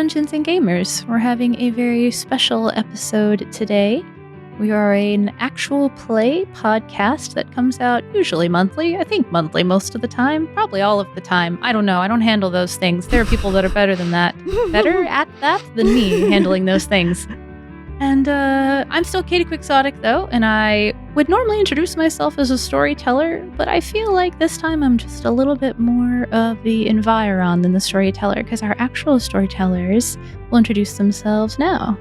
Dungeons and Gamers. We're having a very special episode today. We are an actual play podcast that comes out usually monthly. I think monthly most of the time, probably all of the time. I don't know. I don't handle those things. There are people that are better than that. Better at that than me handling those things. And I'm still Katie Quixotic, though, and I would normally introduce myself as a storyteller, but I feel like this time I'm just a little bit more of the environ than the storyteller, because our actual storytellers will introduce themselves now.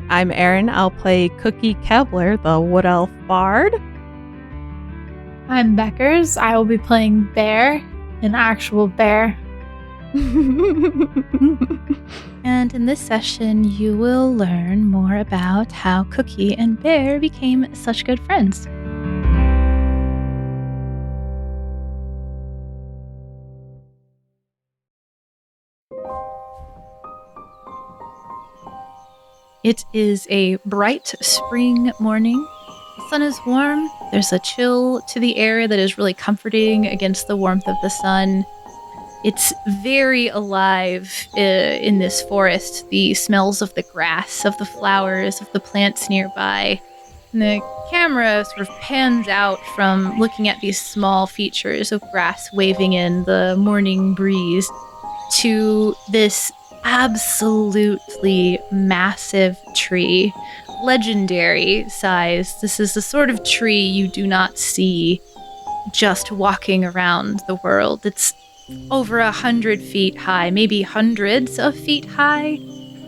I'm Erin. I'll play Cookie Kevler, the Wood Elf Bard. I'm Beckers. I will be playing Bear, an actual bear. And in this session, you will learn more about how Cookie and Bear became such good friends. It is a bright spring morning. The sun is warm. There's a chill to the air that is really comforting against the warmth of the sun. It's very alive in this forest. The smells of the grass, of the flowers, of the plants nearby. And the camera sort of pans out from looking at these small features of grass waving in the morning breeze to this absolutely massive tree. Legendary size. This is the sort of tree you do not see just walking around the world. It's over 100 feet high, maybe hundreds of feet high.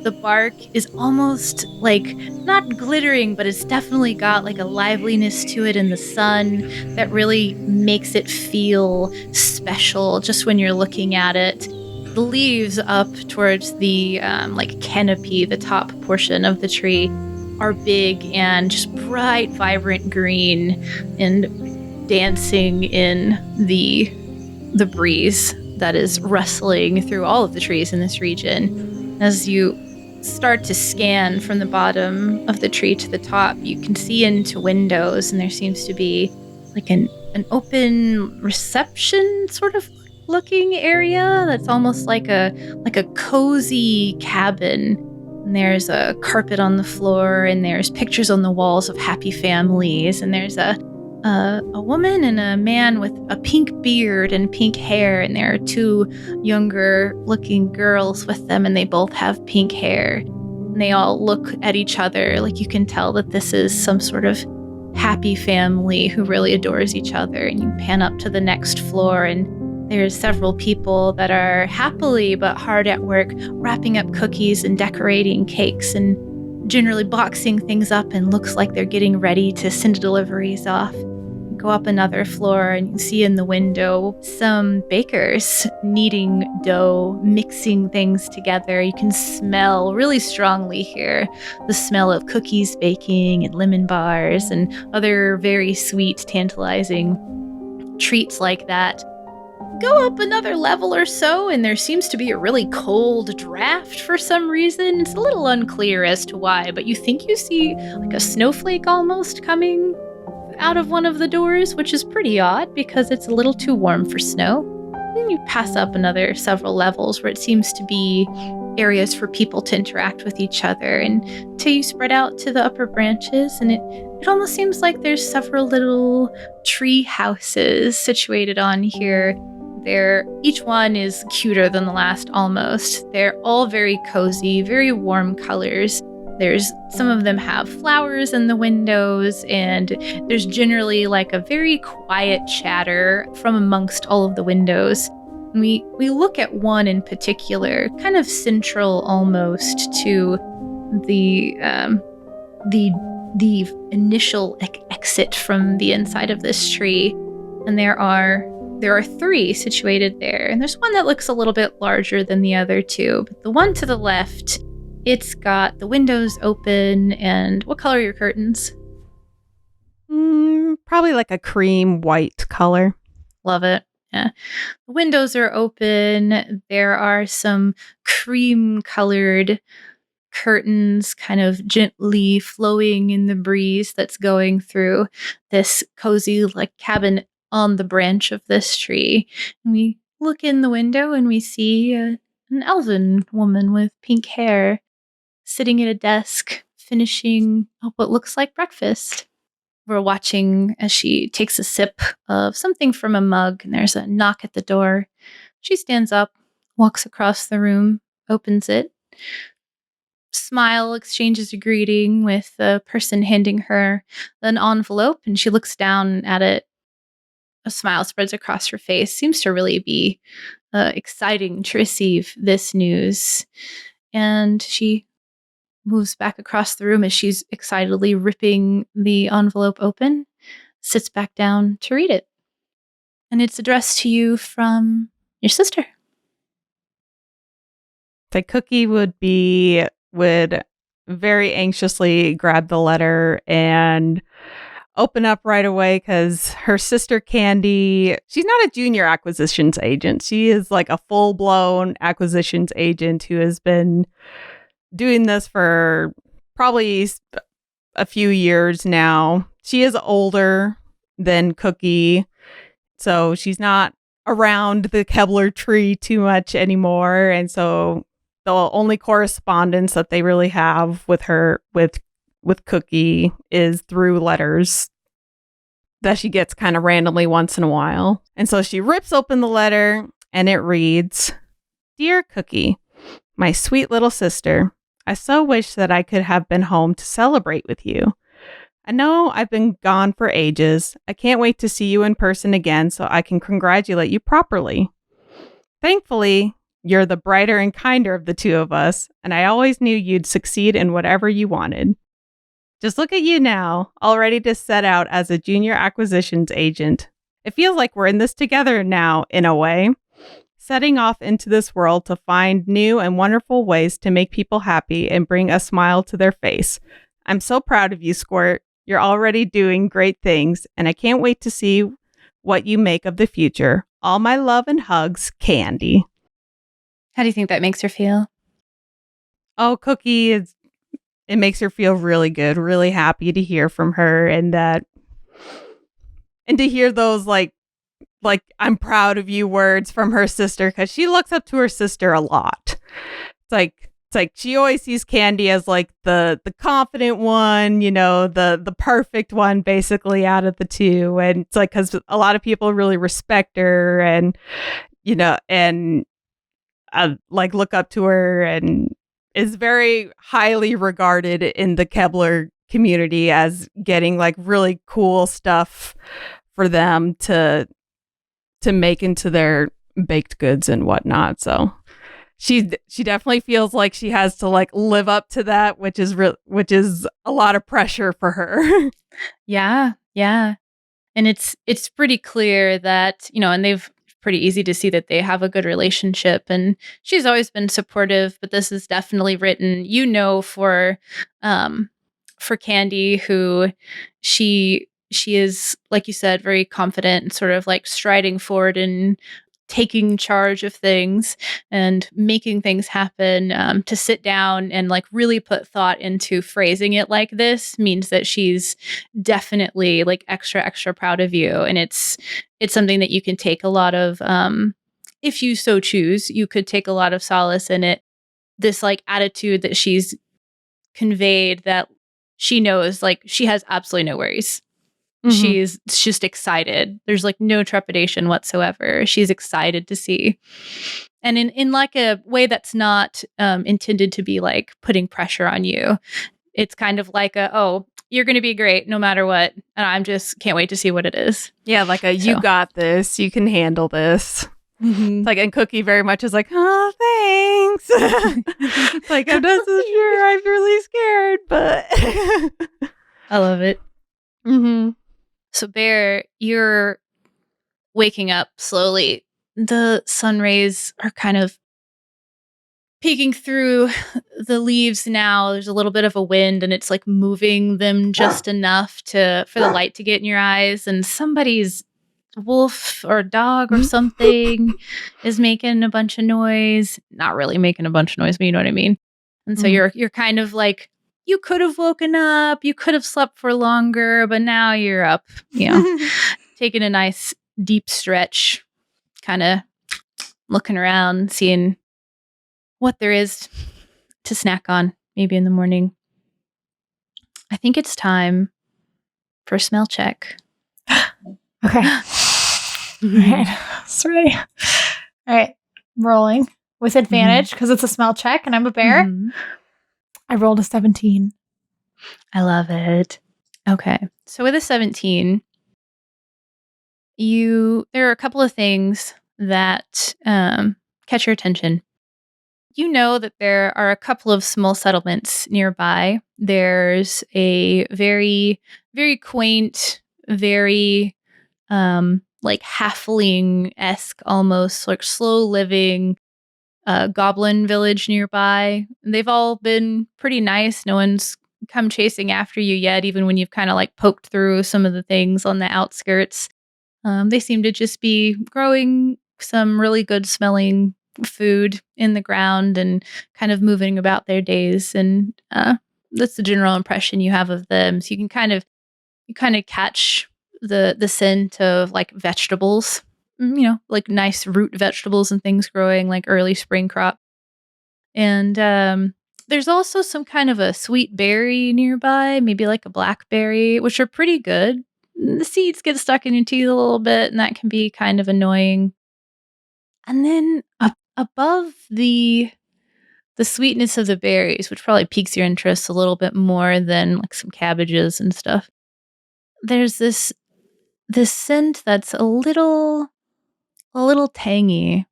The bark is almost like not glittering, but it's definitely got like a liveliness to it in the sun that really makes it feel special just when you're looking at it. The leaves up towards the like canopy, the top portion of the tree, are big and just bright, vibrant green and dancing in the breeze that is rustling through all of the trees in this region. As you start to scan from the bottom of the tree to the top, you can see into windows, and there seems to be like an open reception sort of looking area that's almost like a cozy cabin. And there's a carpet on the floor, and there's pictures on the walls of happy families, and there's a woman and a man with a pink beard and pink hair, and there are two younger looking girls with them, and they both have pink hair. And they all look at each other like you can tell that this is some sort of happy family who really adores each other. And you pan up to the next floor, and there's several people that are happily but hard at work wrapping up cookies and decorating cakes and generally boxing things up, and looks like they're getting ready to send deliveries off. Go up another floor, and you see in the window some bakers kneading dough, mixing things together. You can smell really strongly here the smell of cookies baking and lemon bars and other very sweet, tantalizing treats like that. Go up another level or so, and there seems to be a really cold draft for some reason. It's a little unclear as to why, but you think you see like a snowflake almost coming out of one of the doors, which is pretty odd because it's a little too warm for snow. Then you pass up another several levels where it seems to be areas for people to interact with each other, and until you spread out to the upper branches, and it almost seems like there's several little tree houses situated on here. Each one is cuter than the last almost. They're all very cozy, very warm colors. Some of them have flowers in the windows, and there's generally like a very quiet chatter from amongst all of the windows. And we look at one in particular, kind of central almost to the initial exit from the inside of this tree, and there are three situated there, and there's one that looks a little bit larger than the other two. But the one to the left, it's got the windows open, and what color are your curtains? Probably like a cream white color. Love it. Yeah. The windows are open. There are some cream colored curtains kind of gently flowing in the breeze that's going through this cozy like cabin on the branch of this tree. And we look in the window and we see an an elven woman with pink hair sitting at a desk finishing up what looks like breakfast. We're watching as she takes a sip of something from a mug, and there's a knock at the door. She stands up, walks across the room, opens it, smile, exchanges a greeting with the person handing her an envelope, and she looks down at it. A smile spreads across her face. Seems to really be exciting to receive this news. And she moves back across the room as she's excitedly ripping the envelope open, sits back down to read it. And it's addressed to you from your sister. The Cookie would very anxiously grab the letter and open up right away because her sister Candy, she's not a junior acquisitions agent. She is like a full-blown acquisitions agent who has been doing this for probably a few years now. She is older than Cookie, so she's not around the Kebler tree too much anymore. And so the only correspondence that they really have with her, with Cookie, is through letters that she gets kind of randomly once in a while. And so she rips open the letter and it reads, "Dear Cookie, my sweet little sister, I so wish that I could have been home to celebrate with you. I know I've been gone for ages. I can't wait to see you in person again so I can congratulate you properly. Thankfully, you're the brighter and kinder of the two of us, and I always knew you'd succeed in whatever you wanted. Just look at you now, all ready to set out as a junior acquisitions agent. It feels like we're in this together now, in a way, setting off into this world to find new and wonderful ways to make people happy and bring a smile to their face. I'm so proud of you, Squirt. You're already doing great things, and I can't wait to see what you make of the future. All my love and hugs, Candy." How do you think that makes her feel? Oh, Cookie, it makes her feel really good, really happy to hear from her, and to hear those like "I'm proud of you" words from her sister, because she looks up to her sister a lot. It's like she always sees Candy as like the confident one, the perfect one, basically, out of the two. And it's like, because a lot of people really respect her and like look up to her, and is very highly regarded in the Kebler community as getting like really cool stuff for them to make into their baked goods and whatnot. So she definitely feels like she has to like live up to that, which is a lot of pressure for her. Yeah. And it's pretty clear that, and they've pretty easy to see that they have a good relationship, and she's always been supportive, but this is definitely written, for Candy, who she is, like you said, very confident and sort of like striding forward and taking charge of things and making things happen. To sit down and like really put thought into phrasing it like this means that she's definitely like extra proud of you, and it's something that you can take a lot of, if you so choose, you could take a lot of solace in it. This like attitude that she's conveyed, that she knows like she has absolutely no worries. Mm-hmm. She's just excited. There's like no trepidation whatsoever. She's excited to see. And in like a way that's not intended to be like putting pressure on you. It's kind of like you're going to be great no matter what. And I'm just can't wait to see what it is. Yeah, like you got this. You can handle this. Mm-hmm. Like, and Cookie very much is like, oh, thanks. Like, I'm not so sure. I'm really scared, but I love it. Mm-hmm. So Bear, you're waking up slowly. The sun rays are kind of peeking through the leaves now. There's a little bit of a wind, and it's like moving them just enough for the light to get in your eyes. And somebody's wolf or dog or something is making a bunch of noise. Not really making a bunch of noise, but you know what I mean. And so you're kind of like, you could have woken up, you could have slept for longer, but now you're up, taking a nice deep stretch, kind of looking around, seeing what there is to snack on, maybe in the morning. I think it's time for a smell check. Okay. All right. Sorry. All right. Rolling with advantage because it's a smell check and I'm a bear. Mhm. I rolled a 17. I love it. Okay. So with a 17, there are a couple of things that catch your attention. You know that there are a couple of small settlements nearby. There's a very, very quaint, very like halfling-esque, almost like slow living goblin village nearby. And they've all been pretty nice. No one's come chasing after you yet, even when you've kind of like poked through some of the things on the outskirts. They seem to just be growing some really good smelling food in the ground and kind of moving about their days. And that's the general impression you have of them. So you kind of catch the scent of like vegetables, like nice root vegetables and things growing like early spring crop. And there's also some kind of a sweet berry nearby, maybe like a blackberry, which are pretty good. The seeds get stuck in your teeth a little bit, and that can be kind of annoying. And then above the sweetness of the berries, which probably piques your interest a little bit more than like some cabbages and stuff, there's this scent that's a little tangy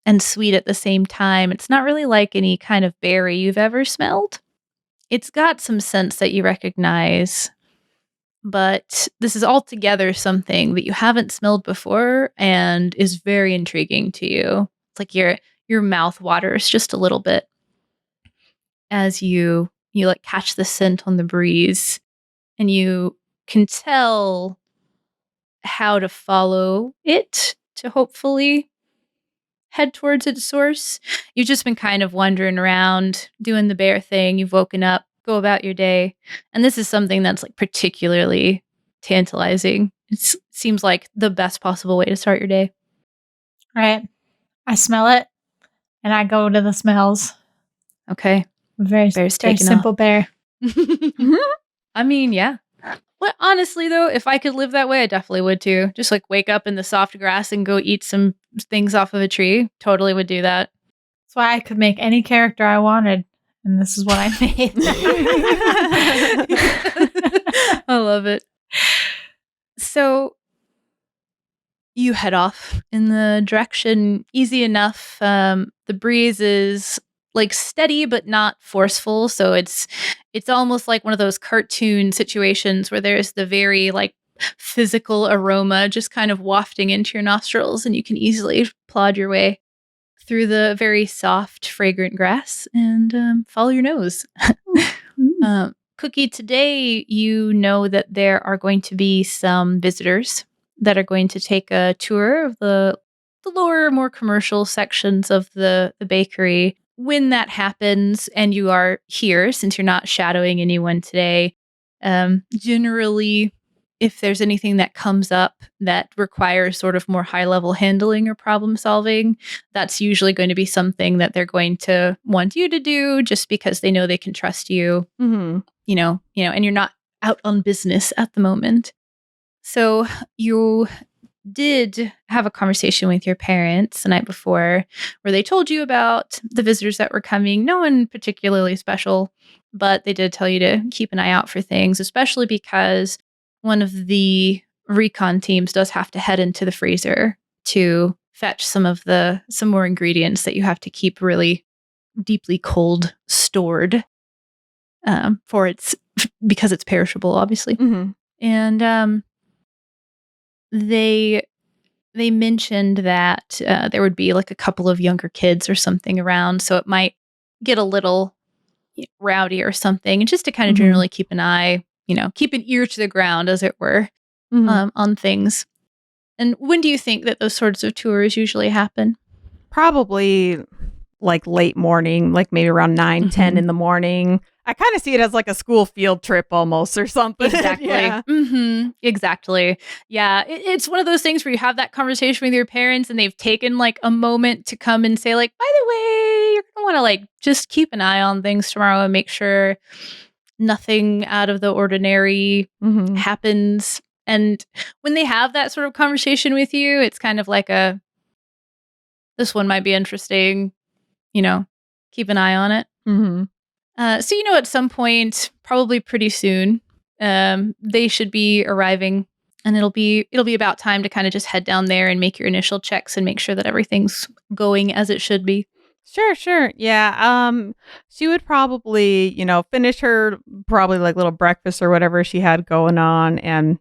and sweet at the same time. It's not really like any kind of berry you've ever smelled. It's got some scents that you recognize, but this is altogether something that you haven't smelled before and is very intriguing to you. It's like your mouth waters just a little bit as you like catch the scent on the breeze, and you can tell how to follow it to hopefully head towards its source. You've just been kind of wandering around, doing the bear thing. You've woken up, go about your day. And this is something that's like particularly tantalizing. It seems like the best possible way to start your day. All right. I smell it and I go to the smells. Okay. Very simple off. bear. I mean, yeah. Well, honestly, though, if I could live that way, I definitely would too. Just like wake up in the soft grass and go eat some things off of a tree. Totally would do that. That's why I could make any character I wanted. And this is what I made. I love it. So you head off in the direction easy enough. The breeze is like steady but not forceful, so it's almost like one of those cartoon situations where there's the very like physical aroma just kind of wafting into your nostrils, and you can easily plod your way through the very soft, fragrant grass and follow your nose. Cookie, today you know that there are going to be some visitors that are going to take a tour of the lower, more commercial sections of the bakery. When that happens and you are here, since you're not shadowing anyone today, generally, if there's anything that comes up that requires sort of more high-level handling or problem solving, that's usually going to be something that they're going to want you to do just because they know they can trust you. Mm-hmm. And you're not out on business at the moment. So you did have a conversation with your parents the night before where they told you about the visitors that were coming. No one particularly special, but they did tell you to keep an eye out for things, especially because one of the recon teams does have to head into the freezer to fetch some more ingredients that you have to keep really deeply cold stored because it's perishable, obviously. Mm-hmm. And they mentioned that there would be like a couple of younger kids or something around, so it might get a little rowdy or something, and just to kind of generally keep an eye, keep an ear to the ground, as it were, on things. And when do you think that those sorts of tours usually happen? Probably like late morning, like maybe around 9, 10 in the morning. I kind of see it as like a school field trip almost or something. Exactly. Yeah. Exactly. Yeah. It's one of those things where you have that conversation with your parents and they've taken like a moment to come and say, like, by the way, you're going to want to like just keep an eye on things tomorrow and make sure nothing out of the ordinary Mhm. happens. And when they have that sort of conversation with you, it's kind of like this one might be interesting, keep an eye on it. Mhm. So, at some point, probably pretty soon, they should be arriving, and it'll be about time to kind of just head down there and make your initial checks and make sure that everything's going as it should be. Sure. Yeah. She would probably, finish her probably like little breakfast or whatever she had going on and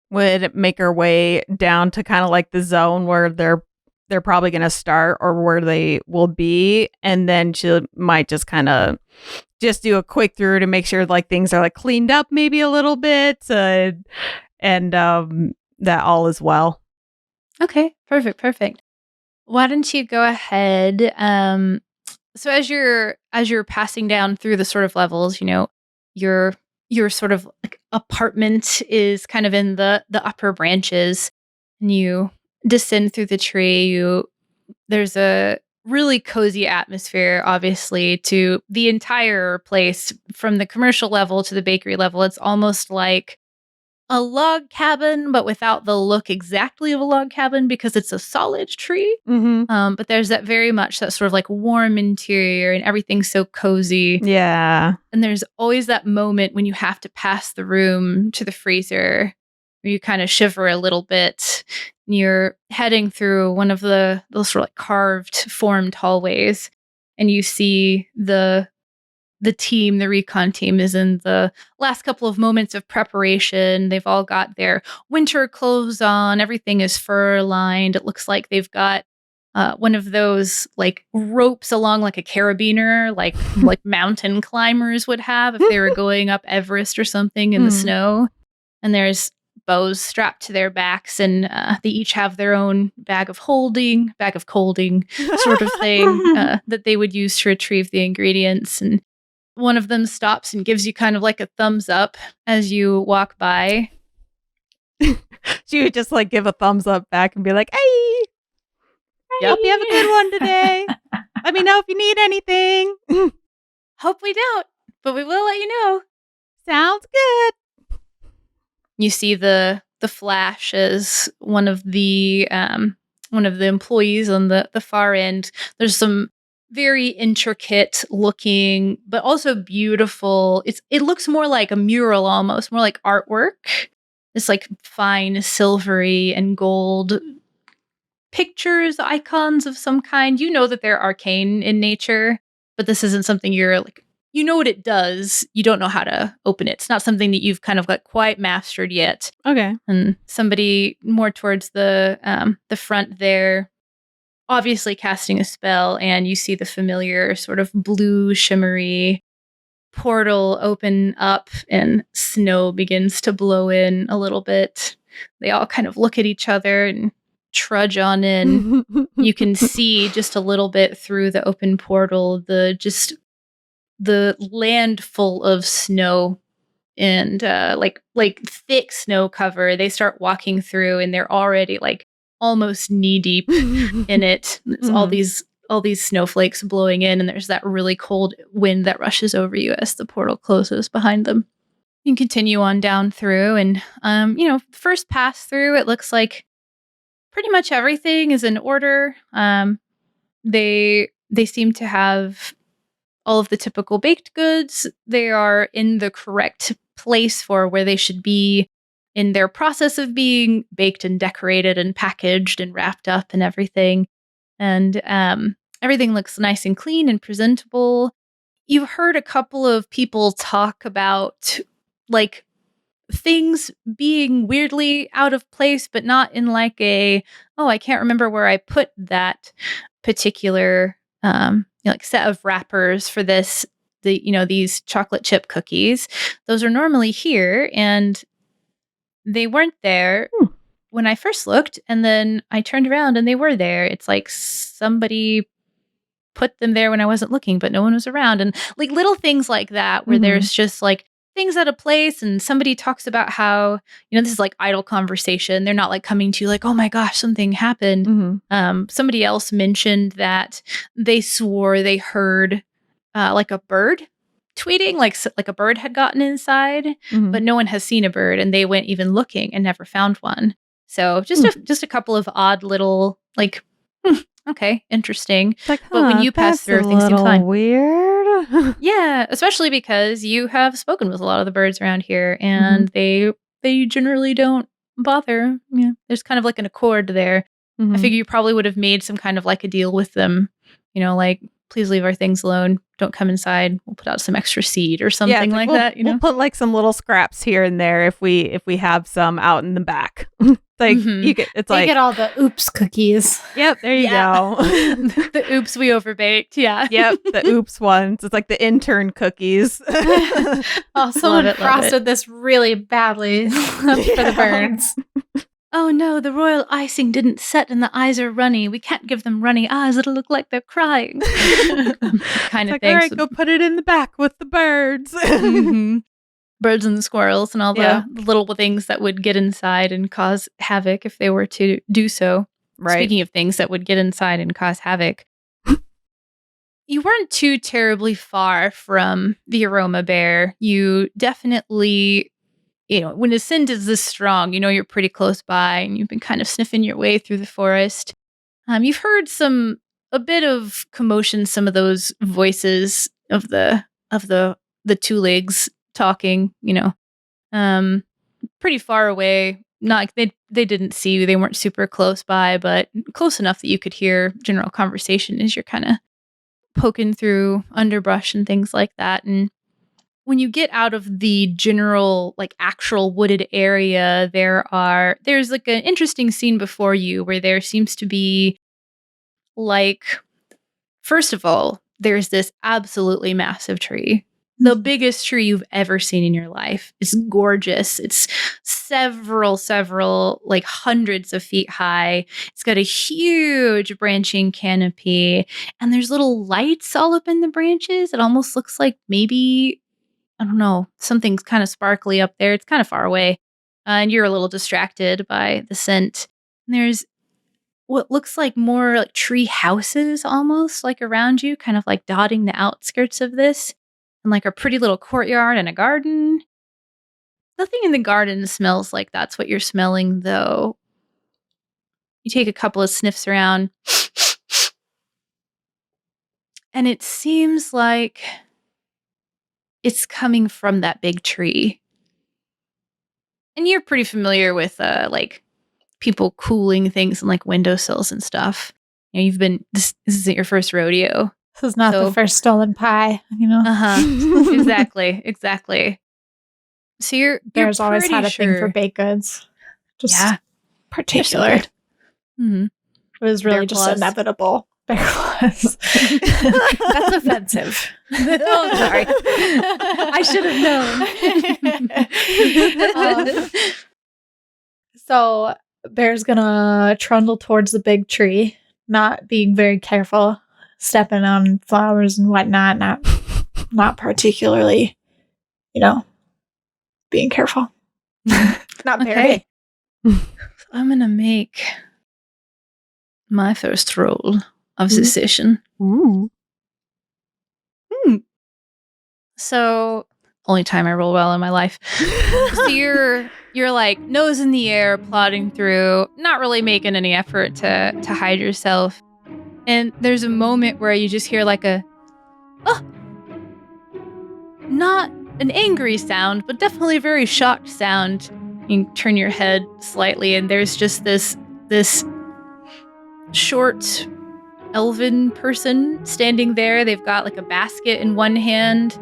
would make her way down to kind of like the zone where they're probably going to start or where they will be, and then she might just kind of just do a quick through to make sure like things are like cleaned up maybe a little bit, and that all is well. Okay, perfect. Why don't you go ahead? So as you're passing down through the sort of levels, your sort of like apartment is kind of in the upper branches, and you descend through the tree. There's a really cozy atmosphere, obviously, to the entire place, from the commercial level to the bakery level. It's almost like a log cabin, but without the look exactly of a log cabin because it's a solid tree. Mm-hmm. But there's that very much that sort of like warm interior and everything's so cozy. Yeah. And there's always that moment when you have to pass the room to the freezer where you kind of shiver a little bit. And you're heading through one of those sort of like carved formed hallways, and you see the recon team is in the last couple of moments of preparation. They've all got their winter clothes on. Everything is fur lined. It looks like they've got one of those like ropes along like a carabiner, like mountain climbers would have if they were going up Everest or something in the snow. And there's bows strapped to their backs, and they each have their own bag of colding sort of thing that they would use to retrieve the ingredients. And one of them stops and gives you kind of like a thumbs up as you walk by. She would just like give a thumbs up back and be like, "Hey, hope you have a good one today. Let me know if you need anything." Hope we don't, but we will let you know. Sounds good. You see the flash as one of the employees on the far end. There's some very intricate looking, but also beautiful. It looks more like a mural, almost more like artwork. It's like fine silvery and gold pictures, icons of some kind. You know that they're arcane in nature, but this isn't something you're like, you know what it does. You don't know how to open it. It's not something that you've kind of like quite mastered yet. Okay. And somebody more towards the front there, obviously casting a spell, and you see the familiar sort of blue shimmery portal open up and snow begins to blow in a little bit. They all kind of look at each other and trudge on in. You can see just a little bit through the open portal the land full of snow and like thick snow cover. They start walking through and they're already like almost knee deep in it. There's all these snowflakes blowing in, and there's that really cold wind that rushes over you as the portal closes behind them. You can continue on down through, and first pass through, it looks like pretty much everything is in order. They seem to have all of the typical baked goods. They are in the correct place for where they should be in their process of being baked and decorated and packaged and wrapped up and everything. And everything looks nice and clean and presentable. You've heard a couple of people talk about like things being weirdly out of place, but not in like I can't remember where I put that particular like set of wrappers for these chocolate chip cookies. Those are normally here, and they weren't there when I first looked, and then I turned around and they were there. It's like somebody put them there when I wasn't looking, but no one was around. And like little things like that, where there's just like things at a place and somebody talks about how, this is like idle conversation. They're not like coming to you like, oh my gosh, something happened. Somebody else mentioned that they swore they heard like a bird tweeting, like a bird had gotten inside, but no one has seen a bird, and they went even looking and never found one. So just a couple of odd little like, okay, interesting. Like, but when you pass through, everything seems fine. Weird. Yeah, especially because you have spoken with a lot of the birds around here, and they generally don't bother. Yeah, there's kind of like an accord there. I figure you probably would have made some kind of like a deal with them, like, please leave our things alone. Don't come inside. We'll put out some extra seed or something like that. We'll put like some little scraps here and there if we have some out in the back. You get they get all the oops cookies. Yep, there you go. The oops we overbaked. Yeah. Yep, the oops ones. It's like the intern cookies. Someone frosted this really badly for the birds. Oh no, the royal icing didn't set and the eyes are runny. We can't give them runny eyes. It'll look like they're crying. Kind of like, thing. All right, go put it in the back with the birds. Birds and the squirrels and all the little things that would get inside and cause havoc if they were to do so. Right. Speaking of things that would get inside and cause havoc, you weren't too terribly far from the aroma bear. You definitely... when a scent is this strong, you're pretty close by, and you've been kind of sniffing your way through the forest. You've heard a bit of commotion, some of those voices of the two legs talking, pretty far away. Not like they didn't see you, they weren't super close by, but close enough that you could hear general conversation as you're kind of poking through underbrush and things like that. And when you get out of the general, like, actual wooded area, there's like an interesting scene before you where there seems to be, like, first of all, there's this absolutely massive tree. The biggest tree you've ever seen in your life. It's gorgeous. It's several, like hundreds of feet high. It's got a huge branching canopy, and there's little lights all up in the branches. It almost looks like maybe, I don't know, something's kind of sparkly up there. It's kind of far away. And you're a little distracted by the scent. And there's what looks like more like tree houses almost like around you, kind of like dotting the outskirts of this. And like a pretty little courtyard and a garden. Nothing in the garden smells like that's what you're smelling, though. You take a couple of sniffs around. And it seems like it's coming from that big tree. And you're pretty familiar with like people cooling things on like windowsills and stuff. You've been this isn't your first rodeo. This is not the first stolen pie, Exactly. So Bear's always had a thing for baked goods. Particular. Mm-hmm. It was really just inevitable. Bear claws. That's offensive. Oh, sorry. I should have known. So Bear's gonna trundle towards the big tree, not being very careful, stepping on flowers and whatnot, not particularly, being careful. Not very. Okay. I'm gonna make my first roll of secession. Ooh. So, only time I roll well in my life. So you're like nose in the air, plodding through, not really making any effort to hide yourself. And there's a moment where you just hear like not an angry sound, but definitely a very shocked sound. You turn your head slightly, and there's just this short elven person standing there. They've got like a basket in one hand.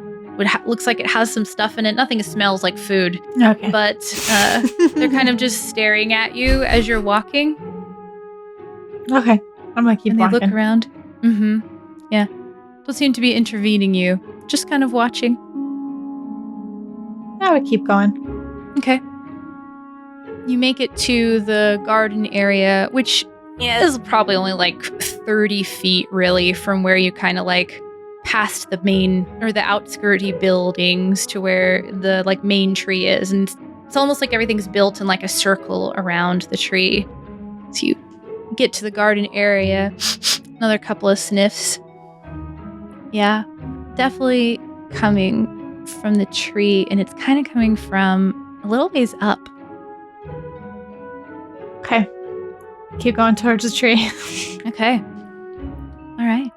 Looks like it has some stuff in it. Nothing smells like food. Okay. But they're kind of just staring at you as you're walking. Okay. I'm gonna keep walking. They look around. Mm-hmm. Yeah. Don't seem to be intervening you. Just kind of watching. I would keep going. Okay. You make it to the garden area, which Yeah, this is probably only like 30 feet really from where you kind of like past the main or the outskirty buildings to where the like main tree is. And it's almost like everything's built in like a circle around the tree. So you get to the garden area, another couple of sniffs. Yeah, definitely coming from the tree, and it's kind of coming from a little ways up. Okay. Keep going towards the tree. Okay. All right.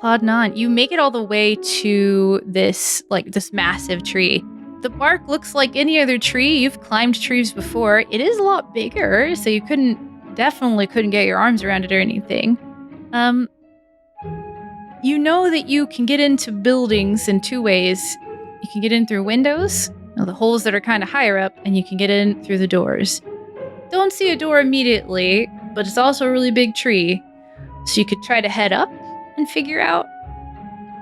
Plodding on. You make it all the way to this massive tree. The bark looks like any other tree. You've climbed trees before. It is a lot bigger, so you definitely couldn't get your arms around it or anything. You know that you can get into buildings in two ways. You can get in through windows, the holes that are kind of higher up, and you can get in through the doors. Don't see a door immediately, but it's also a really big tree. So you could try to head up and figure out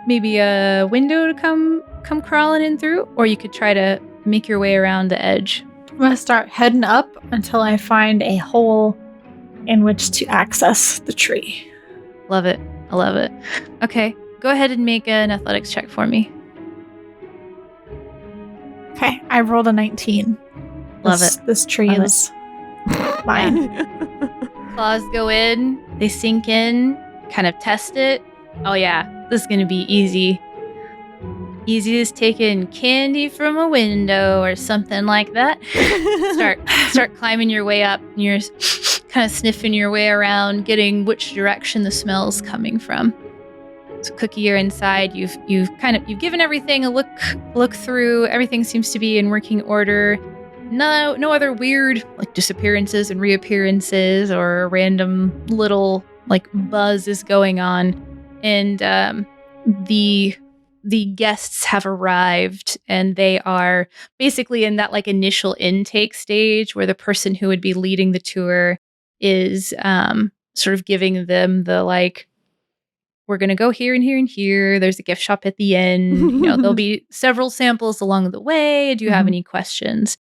maybe a window to come crawling in through, or you could try to make your way around the edge. I'm going to start heading up until I find a hole in which to access the tree. Love it. I love it. Okay, go ahead and make an athletics check for me. Okay, I rolled a 19. Love it. This tree Love is mine. Claws go in, they sink in, kind of test it. Oh yeah, this is gonna be easy. Easy as taking candy from a window or something like that. Start climbing your way up, and you're kind of sniffing your way around, getting which direction the smell's coming from. So Cookie, you're inside. You've given everything a look through. Everything seems to be in working order. No other weird like disappearances and reappearances or random little like buzz is going on. And the guests have arrived, and they are basically in that like initial intake stage where the person who would be leading the tour is sort of giving them the like, we're going to go here and here and here. There's a gift shop at the end. There'll be several samples along the way. Do you have any questions?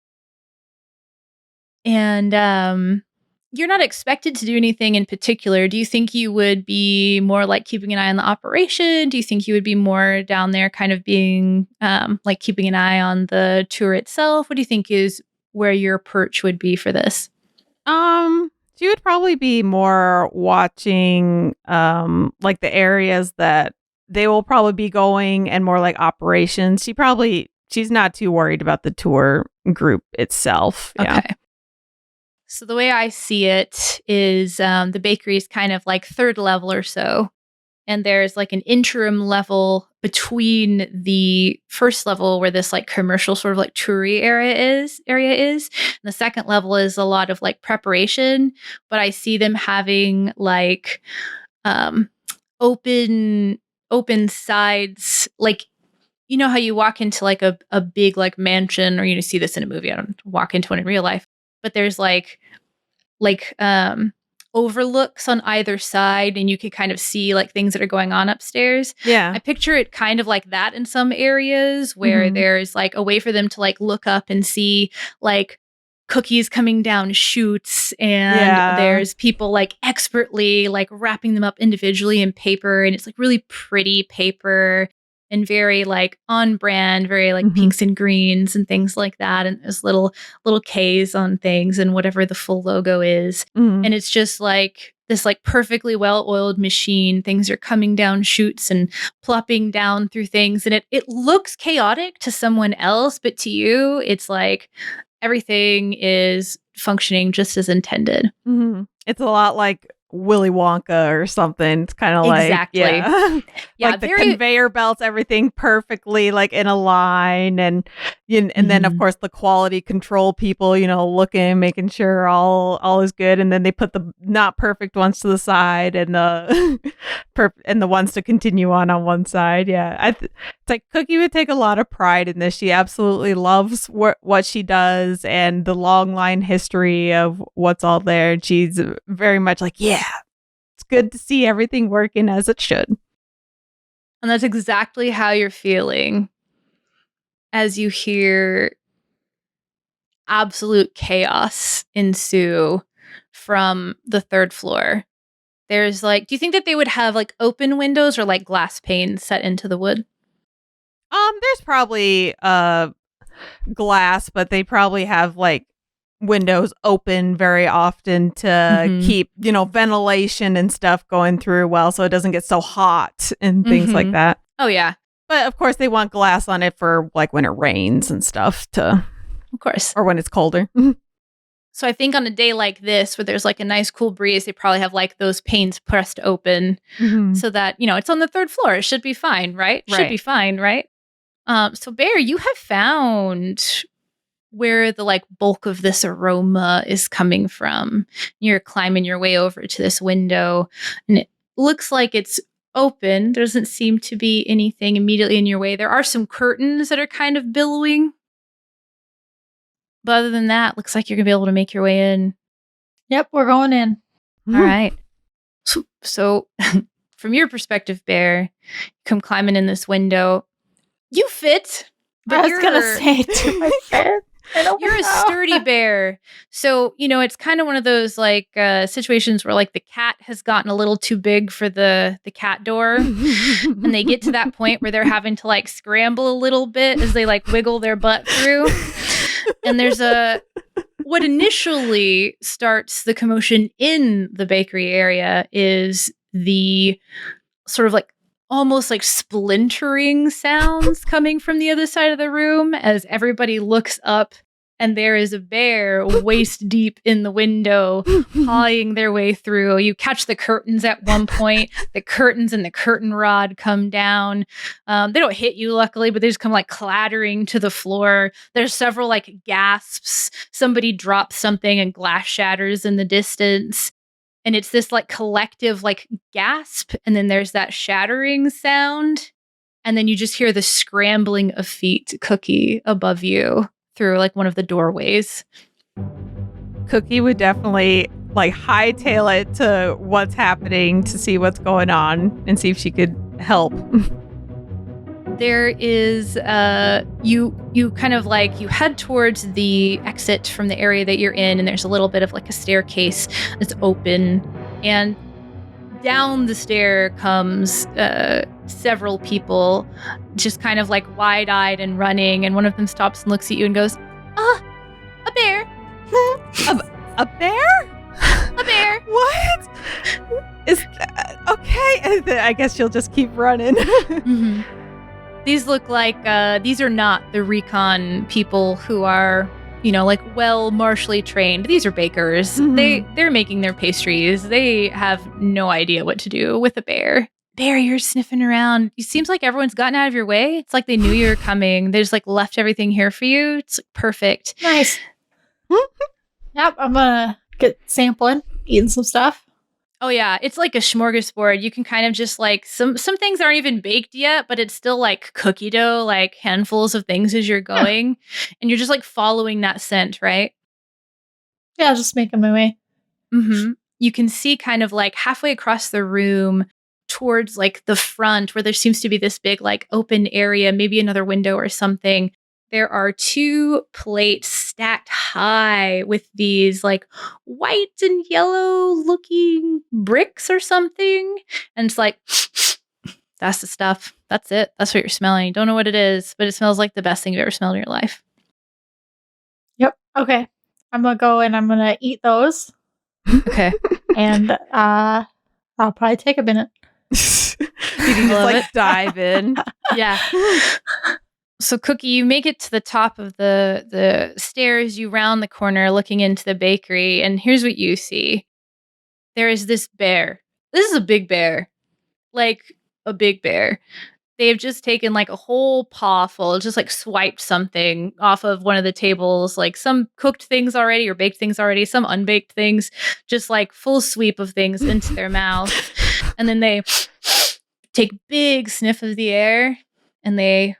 And you're not expected to do anything in particular. Do you think you would be more like keeping an eye on the operation? Do you think you would be more down there kind of being like keeping an eye on the tour itself? What do you think is where your perch would be for this? She would probably be more watching like the areas that they will probably be going and more like operations. She's not too worried about the tour group itself. Yeah. Okay. So the way I see it is the bakery is kind of like third level or so. And there's like an interim level between the first level where this like commercial sort of like toury area is. And the second level is a lot of like preparation. But I see them having like open sides, like how you walk into like a big like mansion, or you see this in a movie. I don't walk into one in real life. But there's like overlooks on either side, and you can kind of see like things that are going on upstairs. Yeah. I picture it kind of like that in some areas where there's like a way for them to like look up and see like cookies coming down chutes, and there's people like expertly like wrapping them up individually in paper, and it's like really pretty paper. And very like on brand, very like pinks and greens and things like that. And there's little K's on things and whatever the full logo is. And it's just like this like perfectly well-oiled machine. Things are coming down chutes and plopping down through things. And it looks chaotic to someone else, but to you, it's like everything is functioning just as intended. It's a lot like Willy Wonka or something. It's kind of exactly. like like the conveyor belts, everything perfectly like in a line, and then of course the quality control people, looking, making sure all is good, and then they put the not perfect ones to the side and the and the ones to continue on one side. Yeah, it's like Cookie would take a lot of pride in this. She absolutely loves what she does and the long line history of what's all there. And she's very much like, yeah, it's good to see everything working as it should. And that's exactly how you're feeling as you hear absolute chaos ensue from the third floor. There's do you think that they would have open windows or glass panes set into the wood? There's probably glass, but they probably have windows open very often to keep, ventilation and stuff going through well, so it doesn't get so hot and things like that. Oh yeah. But of course they want glass on it for when it rains and stuff of course. Or when it's colder. So I think on a day like this where there's a nice cool breeze, they probably have those panes pressed open so that, it's on the third floor. It should be fine, right? Should be fine, right? So Bear, you have found where the bulk of this aroma is coming from. You're climbing your way over to this window and it looks like it's open. There doesn't seem to be anything immediately in your way. There are some curtains that are kind of billowing. But other than that, looks like you're going to be able to make your way in. Yep, we're going in. All right. So from your perspective, Bear, you come climbing in this window. You fit. I was going to say, do I fit? You're a sturdy bear. So, it's kind of one of those situations where the cat has gotten a little too big for the cat door. And they get to that point where they're having to scramble a little bit as they wiggle their butt through. And there's what initially starts the commotion in the bakery area is the sort of almost splintering sounds coming from the other side of the room as everybody looks up and there is a bear waist deep in the window pawing their way through. You catch the curtains at one point. The curtains and the curtain rod come down. They don't hit you, luckily, but they just come clattering to the floor. There's several gasps. Somebody drops something and glass shatters in the distance. And it's this collective gasp. And then there's that shattering sound. And then you just hear the scrambling of feet, Cookie, above you through one of the doorways. Cookie would definitely hightail it to what's happening to see what's going on and see if she could help. There is you kind of you head towards the exit from the area that you're in, and there's a little bit of a staircase that's open, and down the stair comes several people just kind of wide-eyed and running, and one of them stops and looks at you and goes, a bear. a bear? A bear. What? Is that okay? I guess she'll just keep running. These look these are not the recon people who are, well martially trained. These are bakers. They're making their pastries. They have no idea what to do with a bear. Bear, you're sniffing around. It seems like everyone's gotten out of your way. It's they knew you were coming. They just left everything here for you. It's perfect. Nice. Yep, I'm gonna get sampling, eating some stuff. Oh yeah, it's like a smorgasbord. You can kind of just some things aren't even baked yet, but it's still cookie dough, handfuls of things as you're going, and you're just following that scent, right? Yeah, just making my way. You can see kind of halfway across the room towards the front where there seems to be this big open area, maybe another window or something. There are 2 plates stacked high with these white and yellow looking bricks or something. And it's that's the stuff. That's it. That's what you're smelling. Don't know what it is, but it smells like the best thing you've ever smelled in your life. Yep. Okay. I'm going to go and I'm going to eat those. Okay. And I'll probably take a minute. You can just dive in. Yeah. So Cookie, you make it to the top of the stairs, you round the corner looking into the bakery, and here's what you see. There is this bear. This is a big bear. A big bear. They've just taken a whole paw full, just swiped something off of one of the tables, some cooked things already or baked things already, some unbaked things, just full sweep of things into their mouth. And then they take big sniff of the air and they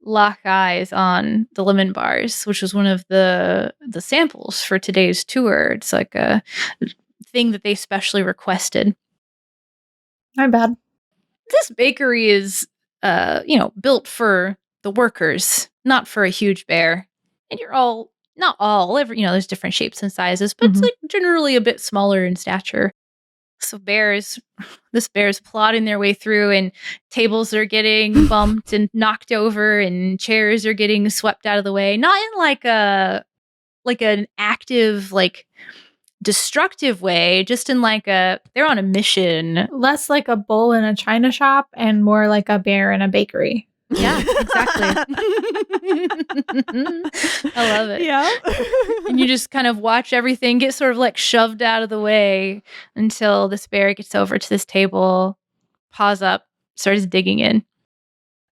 lock eyes on the lemon bars, which was one of the samples for today's tour. It's a thing that they specially requested. My bad. This bakery is built for the workers, not for a huge bear. And you're all not all, there's different shapes and sizes, but it's like generally a bit smaller in stature. So this bear's plodding their way through, and tables are getting bumped and knocked over, and chairs are getting swept out of the way. Not in like an active, like destructive way, just in like they're on a mission. Less like a bull in a china shop and more like a bear in a bakery. Yeah, exactly. I love it. Yeah. And you just kind of watch everything get sort of like shoved out of the way until this bear gets over to this table, paws up, starts digging in.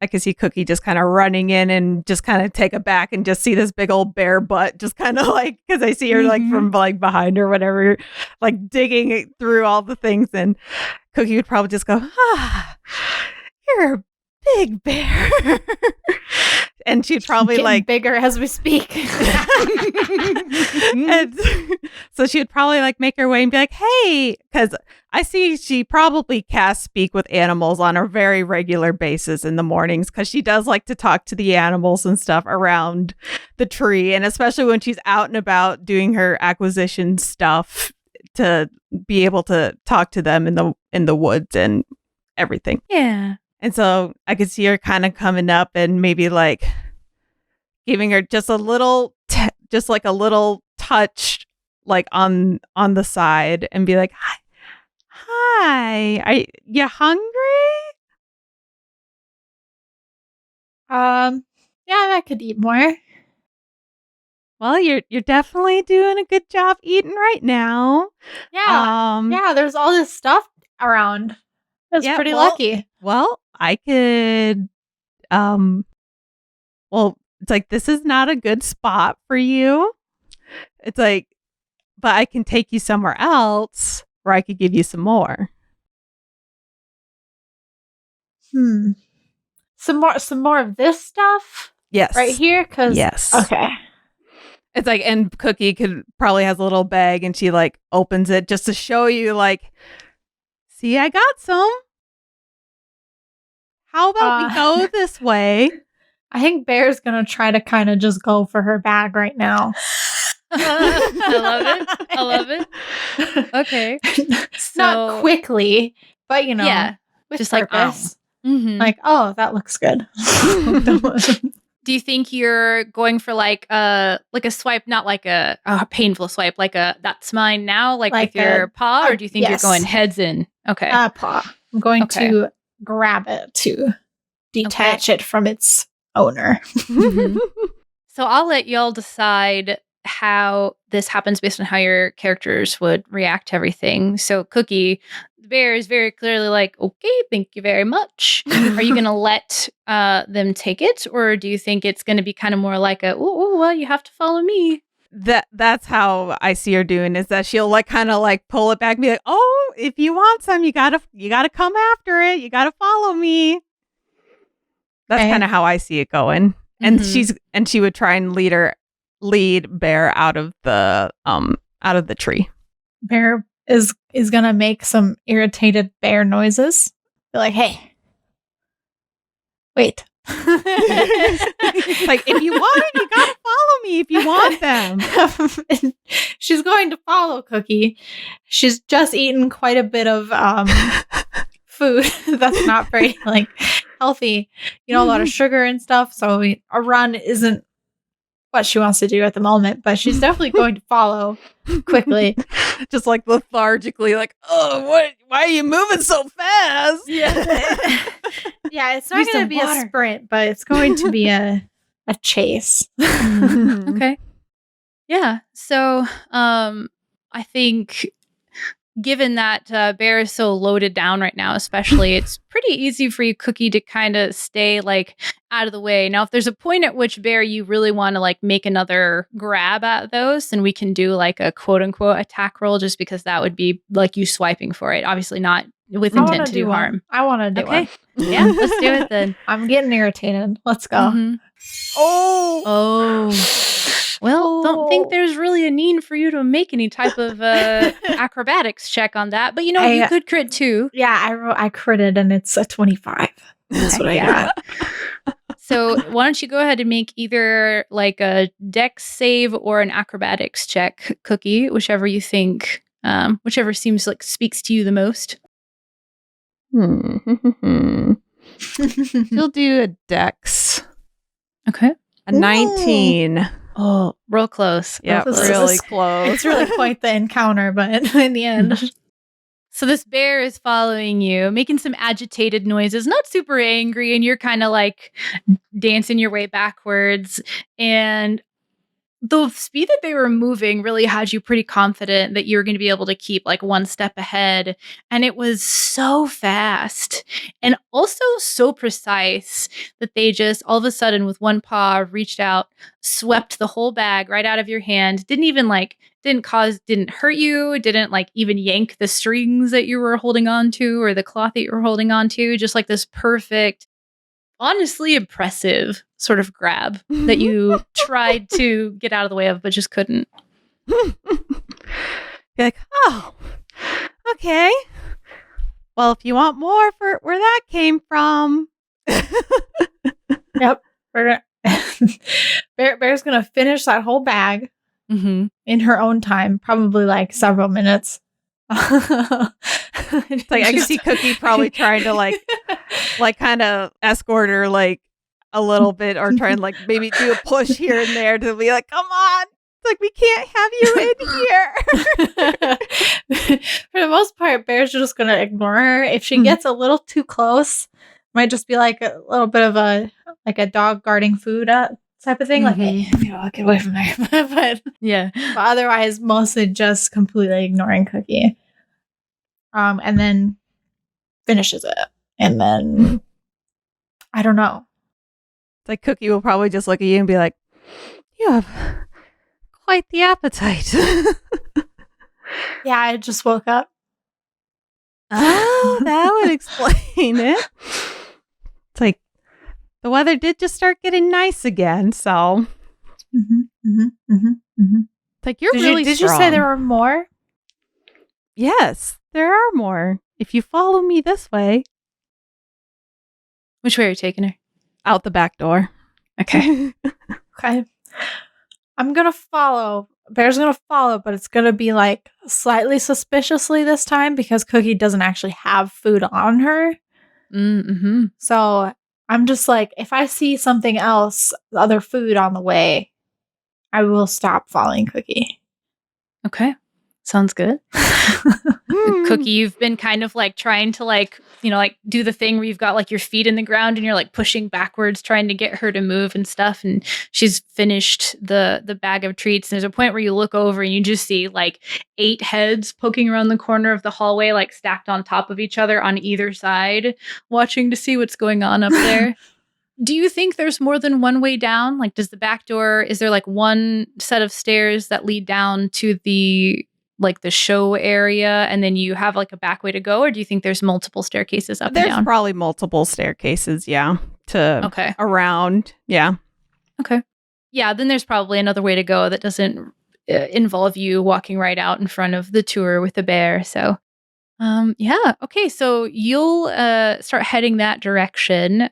I can see Cookie just kind of running in and just kind of take it back and just see this big old bear butt just kind of like, because I see her like from like behind or whatever, like digging through all the things. And Cookie would probably just go, you're a big bear. And she'd probably like bigger as we speak. And so she would probably like make her way and be like, hey, because I see she probably casts speak with animals on a very regular basis in the mornings, because she does like to talk to the animals and stuff around the tree. And especially when she's out and about doing her acquisition stuff, to be able to talk to them in the woods and everything. Yeah. And so I could see her kind of coming up and maybe like giving her just a little, just like a little touch, like on the side, and be like, "Hi, are you hungry?" Yeah, I could eat more. Well, you're definitely doing a good job eating right now. Yeah, yeah. There's all this stuff around. That's pretty lucky. Well, I could, well, it's like, this is not a good spot for you. It's like, but I can take you somewhere else where I could give you some more. Some more of this stuff? Yes. Right here? Yes. Okay. It's like, and Cookie probably has a little bag, and she like opens it just to show you, like, see, I got some. How about we go this way? I think Bear's gonna try to kind of just go for her bag right now. I love it. Okay. Not quickly, but yeah, with just purpose. Like, oh, that looks good. do you think you're going for like a swipe, not like a painful swipe, like a that's mine now, like with your paw, or do you think you're going heads in? Okay. Paw. I'm going to grab it to detach it from its owner. So I'll let y'all decide how this happens based on how your characters would react to everything. So Cookie, the bear is very clearly like, okay, thank you very much. Are you going to let them take it? Or do you think it's going to be kind of more like well, you have to follow me? That's how I see her doing, is that she'll like kind of like pull it back and be like, oh, if you want some, you gotta come after it. You gotta follow me. That's kind of how I see it going. And she would try and lead Bear out of the tree. Bear is gonna make some irritated bear noises. Be like, hey, wait. Like, if you want it, you gotta follow me if you want them. She's going to follow Cookie. She's just eaten quite a bit of food that's not very like healthy, a lot of sugar and stuff, so a run isn't what she wants to do at the moment, but she's definitely going to follow quickly. Just like lethargically, like, oh, why are you moving so fast? Yeah. Yeah, it's not going to be a sprint, but it's going to be a chase. Okay. Yeah. So I think given that Bear is so loaded down right now, especially, it's pretty easy for you, Cookie, to kind of stay like out of the way. Now, if there's a point at which, Bear, you really want to like make another grab at those, then we can do like a quote unquote attack roll, just because that would be like you swiping for it. Obviously not with intent to do harm. I want to do one. Yeah, let's do it then. I'm getting irritated. Let's go. Oh. Well, don't think there's really a need for you to make any type of acrobatics check on that. But you could crit too. Yeah, I critted and it's a 25. That's what I got. So why don't you go ahead and make either like a dex save or an acrobatics check, Cookie, whichever you think, whichever seems like speaks to you the most. She'll do a dex. Okay. A 19. Oh, real close. Yeah, really close. It's really quite the encounter, but in the end. So this bear is following you, making some agitated noises, not super angry, and you're kind of like dancing your way backwards. And the speed that they were moving really had you pretty confident that you were going to be able to keep like one step ahead. And it was so fast and also so precise that they just all of a sudden with one paw reached out, swept the whole bag right out of your hand, didn't hurt you, didn't like even yank the strings that you were holding on to or the cloth that you were holding on to, just like this perfect, honestly impressive sort of grab that you tried to get out of the way of, but just couldn't. You're like, oh, okay. Well, if you want more for where that came from. Yep. Bear's going to finish that whole bag in her own time, probably like several minutes. It's like I can see Cookie probably trying to like kind of escort her like a little bit or try and like maybe do a push here and there to be like, come on. It's like we can't have you in here. For the most part, Bear's just gonna ignore her. If she gets a little too close, might just be like a little bit of a dog guarding food type of thing. Like, hey, get away from there. but otherwise, mostly just completely ignoring Cookie. And then finishes it. And then I don't know. It's like Cookie will probably just look at you and be like, you have quite the appetite. Yeah, I just woke up. Oh, that would explain it. It's like the weather did just start getting nice again, so. It's like you're really Did strong. you say there were more? Yes, there are more. If you follow me this way. Which way are you taking her? Out the back door. Okay. Okay. I'm going to follow. Bear's going to follow, but it's going to be like slightly suspiciously this time because Cookie doesn't actually have food on her. So I'm just like, if I see something else, other food on the way, I will stop following Cookie. Okay. Sounds good. Cookie, you've been kind of like trying to like do the thing where you've got like your feet in the ground and you're like pushing backwards trying to get her to move and stuff, and she's finished the bag of treats. And there's a point where you look over and you just see like 8 heads poking around the corner of the hallway, like stacked on top of each other on either side, watching to see what's going on up there. Do you think there's more than one way down? Like, does the back door, is there like one set of stairs that lead down to the show area and then you have like a back way to go, or do you think there's multiple staircases up and down? There's probably multiple staircases, around. Yeah. Okay. Yeah, then there's probably another way to go that doesn't involve you walking right out in front of the tour with the bear. So, okay, so you'll start heading that direction.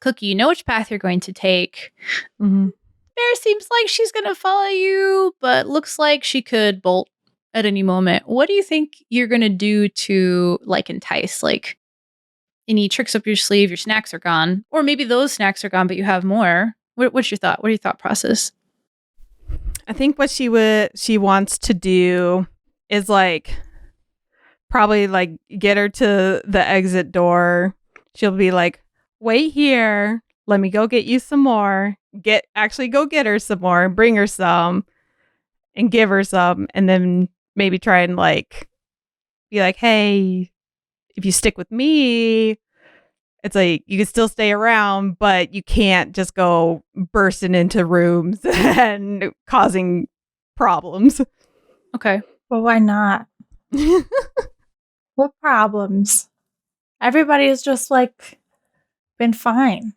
Cookie, you know which path you're going to take. Bear seems like she's going to follow you, but looks like she could bolt at any moment. What do you think you're going to do to like entice? Like any tricks up your sleeve? Your snacks are gone, or maybe those snacks are gone, but you have more. What's your thought? What are your thought process? I think what she wants to do is like probably like get her to the exit door. She'll be like, wait here. Let me go get you some more. Go get her some more and bring her some and give her some. And then maybe try and like be like, hey, if you stick with me, it's like you can still stay around, but you can't just go bursting into rooms and causing problems. Okay. Well, why not? What problems? Everybody's just like been fine.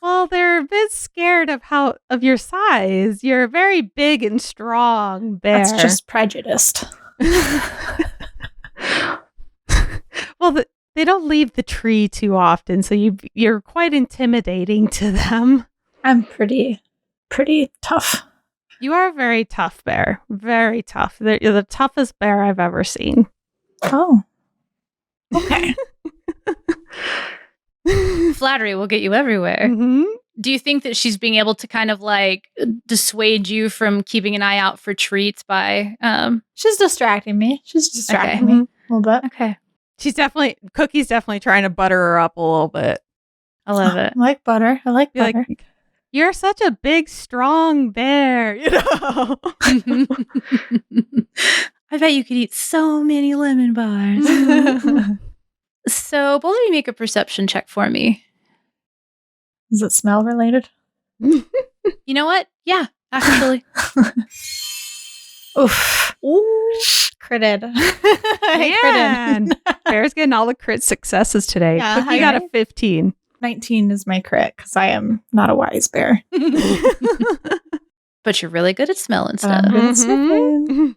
Well, they're a bit scared of your size. You're a very big and strong bear. That's just prejudiced. Well, they don't leave the tree too often, so you're quite intimidating to them. I'm pretty tough. You are a very tough bear. Very tough. You're the toughest bear I've ever seen. Oh. Okay. Flattery will get you everywhere. Mm-hmm. Do you think that she's being able to kind of like dissuade you from keeping an eye out for treats by She's distracting me. Okay. Me a little bit. Okay. Cookie's definitely trying to butter her up a little bit. I love it. I like butter. I like Be butter. like, you're such a big, strong bear, you know? I bet you could eat so many lemon bars. So both of you make a perception check for me. Is it smell related? You know what? Yeah, actually. Oof. Ooh. Critted. Man, Bear's getting all the crit successes today. Yeah, Cookie got a 15. 19 is my crit because I am not a wise bear. But you're really good at smelling stuff. Mhm.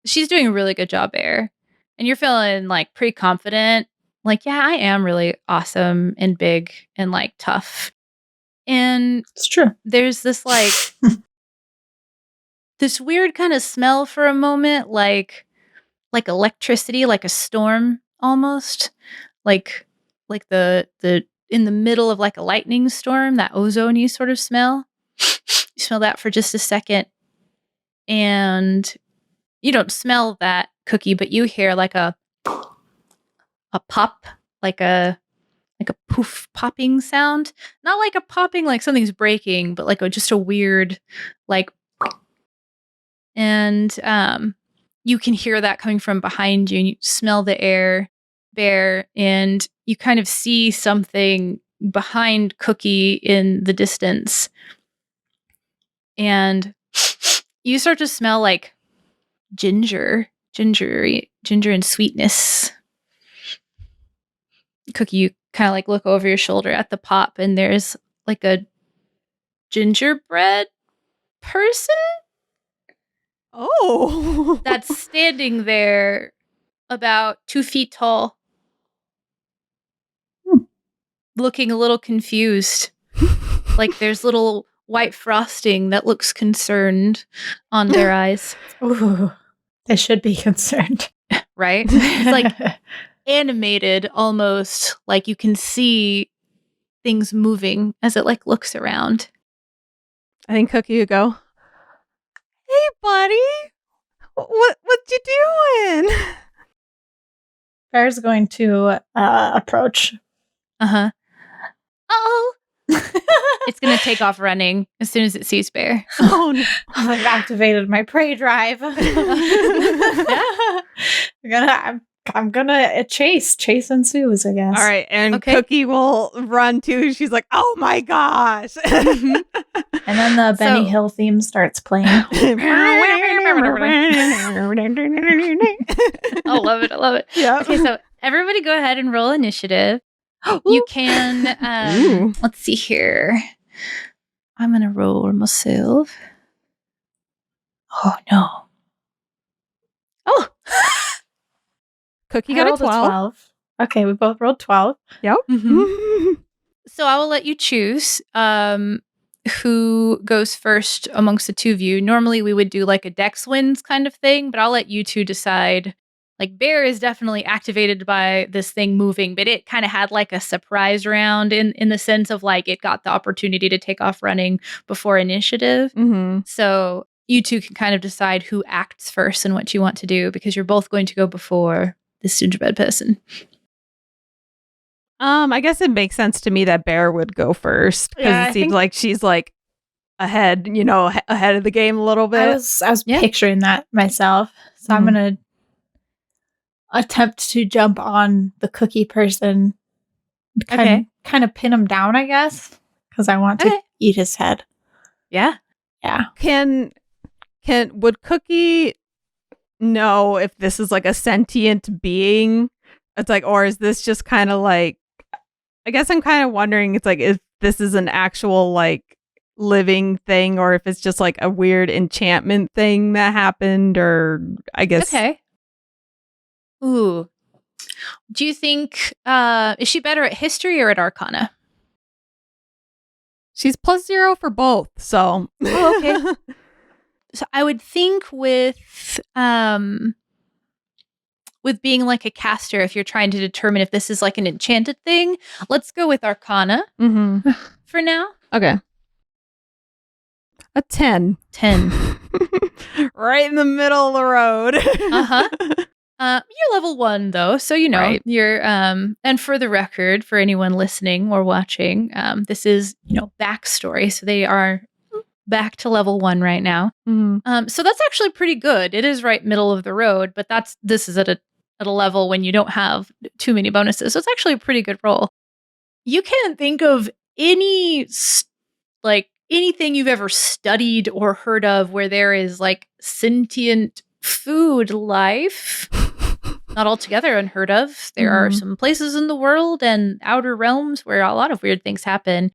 She's doing a really good job, Bear. And you're feeling like pretty confident. Like, yeah, I am really awesome and big and like tough. And It's true. there's this like this weird kind of smell for a moment, like electricity, like a storm almost. Like the in the middle of like a lightning storm, that ozone-y sort of smell. You smell that for just a second. And you don't smell that, Cookie, but you hear like a pop, like a poof popping sound. Not like a popping like something's breaking, but like just a weird like. And you can hear that coming from behind you, and you smell the air, Bear, and you kind of see something behind Cookie in the distance. And you start to smell like ginger and sweetness. Cookie, you kind of like look over your shoulder at the pop, and there's like a gingerbread person Oh. that's standing there about 2 feet tall, looking a little confused. Like there's little white frosting that looks concerned on their eyes. Ooh, they should be concerned. Right? It's like animated almost, like you can see things moving as it like looks around. I think Cookie would go, hey, buddy. What you doing? Bear's going to approach. Uh-huh. Oh. It's going to take off running as soon as it sees Bear. Oh, no. I've activated my prey drive. I'm gonna chase ensues, I guess. All right, and Okay. Cookie will run too. She's like, "Oh my gosh!" And then the Benny So- Hill theme starts playing. I love it. I love it. Yeah. Okay, so everybody go ahead and roll initiative. You can, Ooh. let's see here. I'm going to roll myself. Oh, no. Oh. Cookie I got a rolled 12. Okay, we both rolled 12. Yep. So I will let you choose who goes first amongst the two of you. Normally we would do like a Dex wins kind of thing, but I'll let you two decide. Like Bear is definitely activated by this thing moving, but it kind of had like a surprise round in the sense of like it got the opportunity to take off running before initiative. Mm-hmm. So you two can kind of decide who acts first and what you want to do, because you're both going to go before this gingerbread person. I guess it makes sense to me that Bear would go first, because Yeah, I it seems think- like she's like ahead, ahead of the game a little bit. I was Yeah. picturing that myself. So I'm Mhm. gonna attempt to jump on the cookie person. Okay. Kind of pin him down, I guess, because I want to Okay. eat his head. Yeah. Yeah. Would Cookie know if this is like a sentient being? It's like, or is this just kind of like, I guess I'm kind of wondering, it's like, if this is an actual like living thing, or if it's just like a weird enchantment thing that happened, or I guess. Okay. Ooh. Do you think is she better at history or at Arcana? She's +0 for both, so. Oh, okay. So I would think with being like a caster, if you're trying to determine if this is like an enchanted thing, let's go with Arcana for now. Okay. A 10. 10. Right in the middle of the road. Uh-huh. You're level 1 though, so you know Right. you're and for the record, for anyone listening or watching, this is, backstory, so they are back to level 1 right now. So that's actually pretty good. It is right middle of the road, but this is at a level when you don't have too many bonuses, so it's actually a pretty good roll. You can't think of any anything you've ever studied or heard of where there is like sentient food life. Not altogether unheard of. There are some places in the world and outer realms where a lot of weird things happen.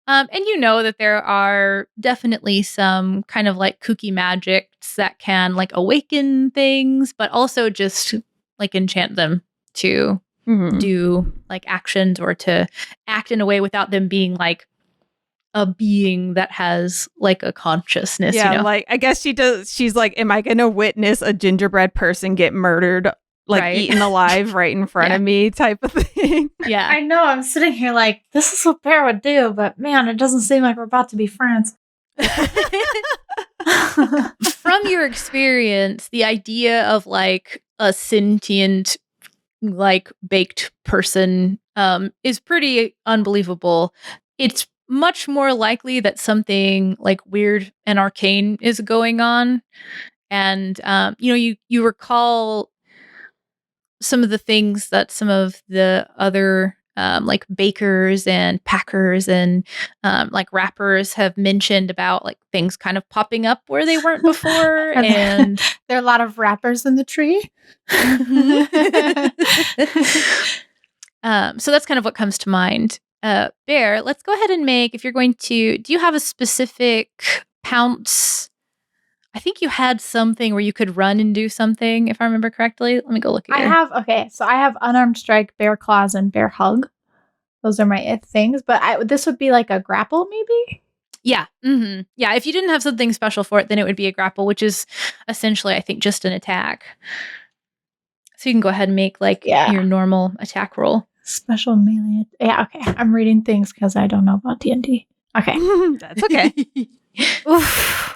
And you know that there are definitely some kind of like kooky magics that can like awaken things, but also just like enchant them to do like actions or to act in a way without them being like a being that has like a consciousness. Yeah, like I guess she does. She's like, am I going to witness a gingerbread person get murdered, like Right. eaten alive right in front of me type of thing? Yeah. I know, I'm sitting here like, this is what Bear would do, but man, it doesn't seem like we're about to be friends. From your experience, the idea of like a sentient, like baked person is pretty unbelievable. It's much more likely that something like weird and arcane is going on. And, you recall some of the things that some of the other like bakers and packers and like rappers have mentioned about like things kind of popping up where they weren't before. And there are a lot of rappers in the tree. So that's kind of what comes to mind. Bear, let's go ahead and make, if you're going to, do you have a specific pounce? I think you had something where you could run and do something, if I remember correctly. Let me go look at I have unarmed strike, bear claws, and bear hug. Those are my things, but this would be like a grapple, maybe? Yeah. Yeah, if you didn't have something special for it, then it would be a grapple, which is essentially, I think, just an attack. So you can go ahead and make like your normal attack roll. Special melee. Yeah, okay. I'm reading things because I don't know about D&D. Okay. That's okay. Oof.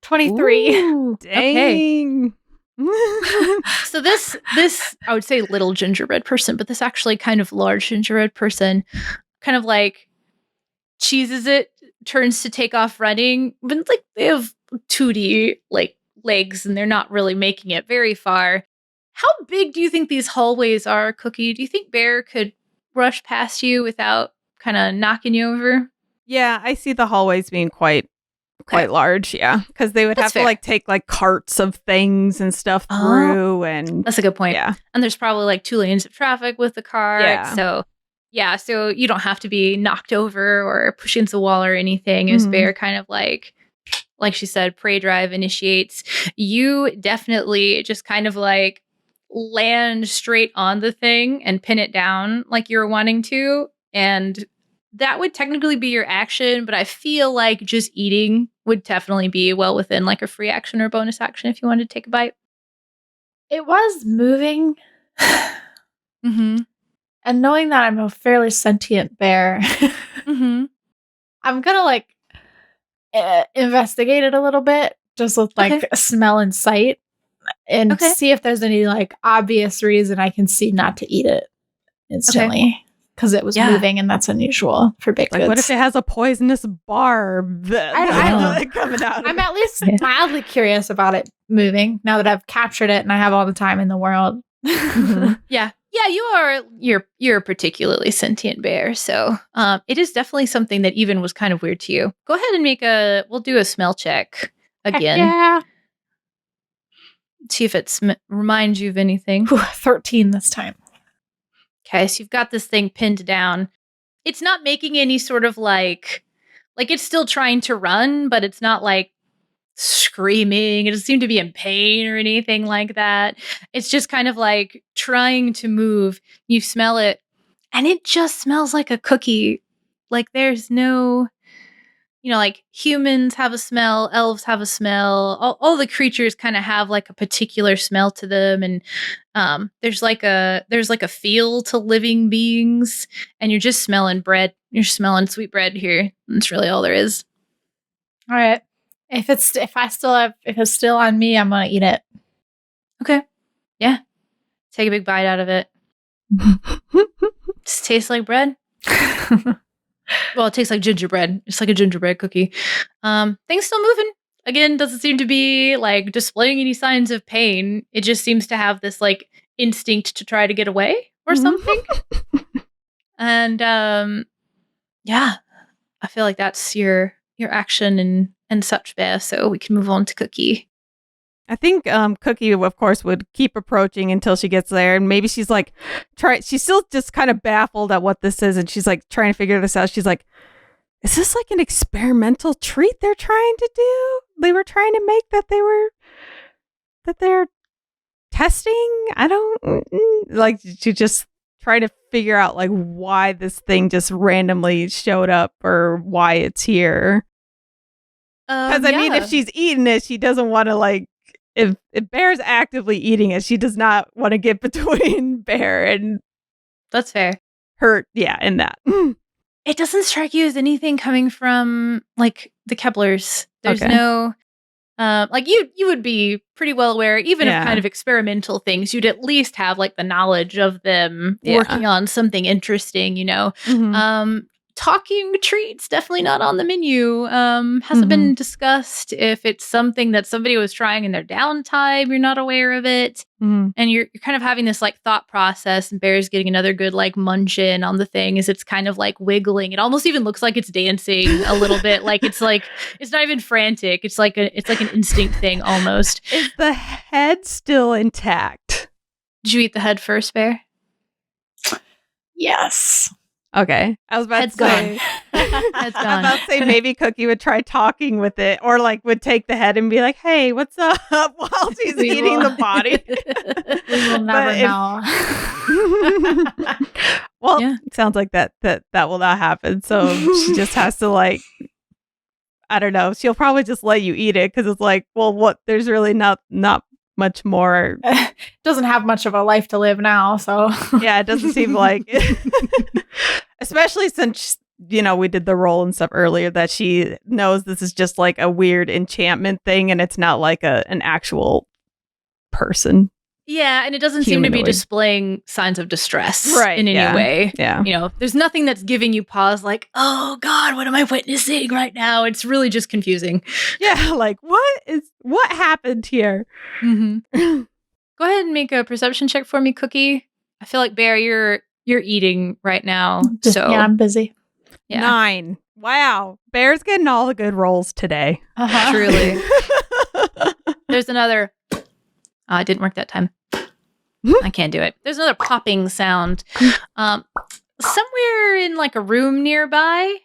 23. Ooh, Dang. Okay. So this I would say little gingerbread person, but this actually kind of large gingerbread person kind of like cheeses it, turns to take off running, but like they have 2D like legs and they're not really making it very far. How big do you think these hallways are, Cookie? Do you think Bear could rush past you without kind of knocking you over? Yeah, I see the hallways being quite large, yeah, because they would have to like take like carts of things and stuff through, and that's a good point. Yeah, and there's probably like 2 lanes of traffic with the cart, so you don't have to be knocked over or pushed into the wall or anything. As Bear kind of like she said, prey drive initiates, you definitely just kind of like land straight on the thing and pin it down like you're wanting to, and that would technically be your action, but I feel like just eating would definitely be well within like a free action or bonus action if you wanted to take a bite. It was moving. And knowing that I'm a fairly sentient bear, I'm gonna like investigate it a little bit, just with like smell and sight, and see if there's any like obvious reason I can see not to eat it instantly. Because it was moving, and that's unusual for baked goods. What if it has a poisonous barb coming out? I'm at least mildly curious about it moving now that I've captured it and I have all the time in the world. Yeah, you're a particularly sentient bear, so it is definitely something that even was kind of weird to you. Go ahead and we'll do a smell check again. Yeah. See if it reminds you of anything. 13 this time. Okay, so you've got this thing pinned down. It's not making any sort of like it's still trying to run, but it's not like screaming. It doesn't seem to be in pain or anything like that. It's just kind of like trying to move. You smell it, and it just smells like a cookie. Like there's no, like humans have a smell, elves have a smell. All the creatures kind of have like a particular smell to them, and there's like a feel to living beings, and you're just smelling bread. You're smelling sweet bread here. That's really all there is. All right. If it's still on me, I'm gonna eat it. Okay. Yeah. Take a big bite out of it. Just tastes like bread. Well, it tastes like gingerbread. It's like a gingerbread cookie. Things still moving. Again, doesn't seem to be like displaying any signs of pain. It just seems to have this like instinct to try to get away or something. And yeah, I feel like that's your action and such, Bear. So we can move on to Cookie. I think Cookie, of course, would keep approaching until she gets there. And maybe she's like, she's still just kind of baffled at what this is. And she's like trying to figure this out. She's like, is this like an experimental treat they're trying to do? They were trying to make that they're testing? I don't like, she just trying to figure out like why this thing just randomly showed up or why it's here. Because I mean, if she's eating it, she doesn't want to like, if Bear's actively eating it, she does not want to get between Bear and that's fair. Her, yeah, in that. It doesn't strike you as anything coming from like the Keplers. There's no like you would be pretty well aware, even of kind of experimental things, you'd at least have like the knowledge of them working on something interesting, Talking treats, definitely not on the menu. Hasn't been discussed. If it's something that somebody was trying in their downtime, you're not aware of it. And you're kind of having this like thought process, and Bear's getting another good like munch in on the thing as it's kind of like wiggling. It almost even looks like it's dancing a little bit. Like it's not even frantic. It's like an instinct thing almost. Is the head still intact? Did you eat the head first, Bear? Yes. Okay. I was about to say. Head's gone. I was about to say maybe Cookie would try talking with it, or like would take the head and be like, "Hey, what's up?" while she's eating the body. We will never know. Well, it sounds like that will not happen. So she just has to like, I don't know. She'll probably just let you eat it because it's like, well, what? There's really not much more. Doesn't have much of a life to live now, so yeah, it doesn't seem like it. Especially since we did the roll and stuff earlier, that she knows this is just like a weird enchantment thing and it's not like an actual person. Yeah, and it doesn't seem to be displaying signs of distress in any way. Yeah. There's nothing that's giving you pause like, oh God, what am I witnessing right now? It's really just confusing. Yeah, like what happened here? Go ahead and make a perception check for me, Cookie. I feel like Bear, you're eating right now. So yeah, I'm busy. Yeah. 9. Wow. Bear's getting all the good rolls today. Truly. There's another. It didn't work that time. I can't do it. There's another popping sound somewhere in like a room nearby.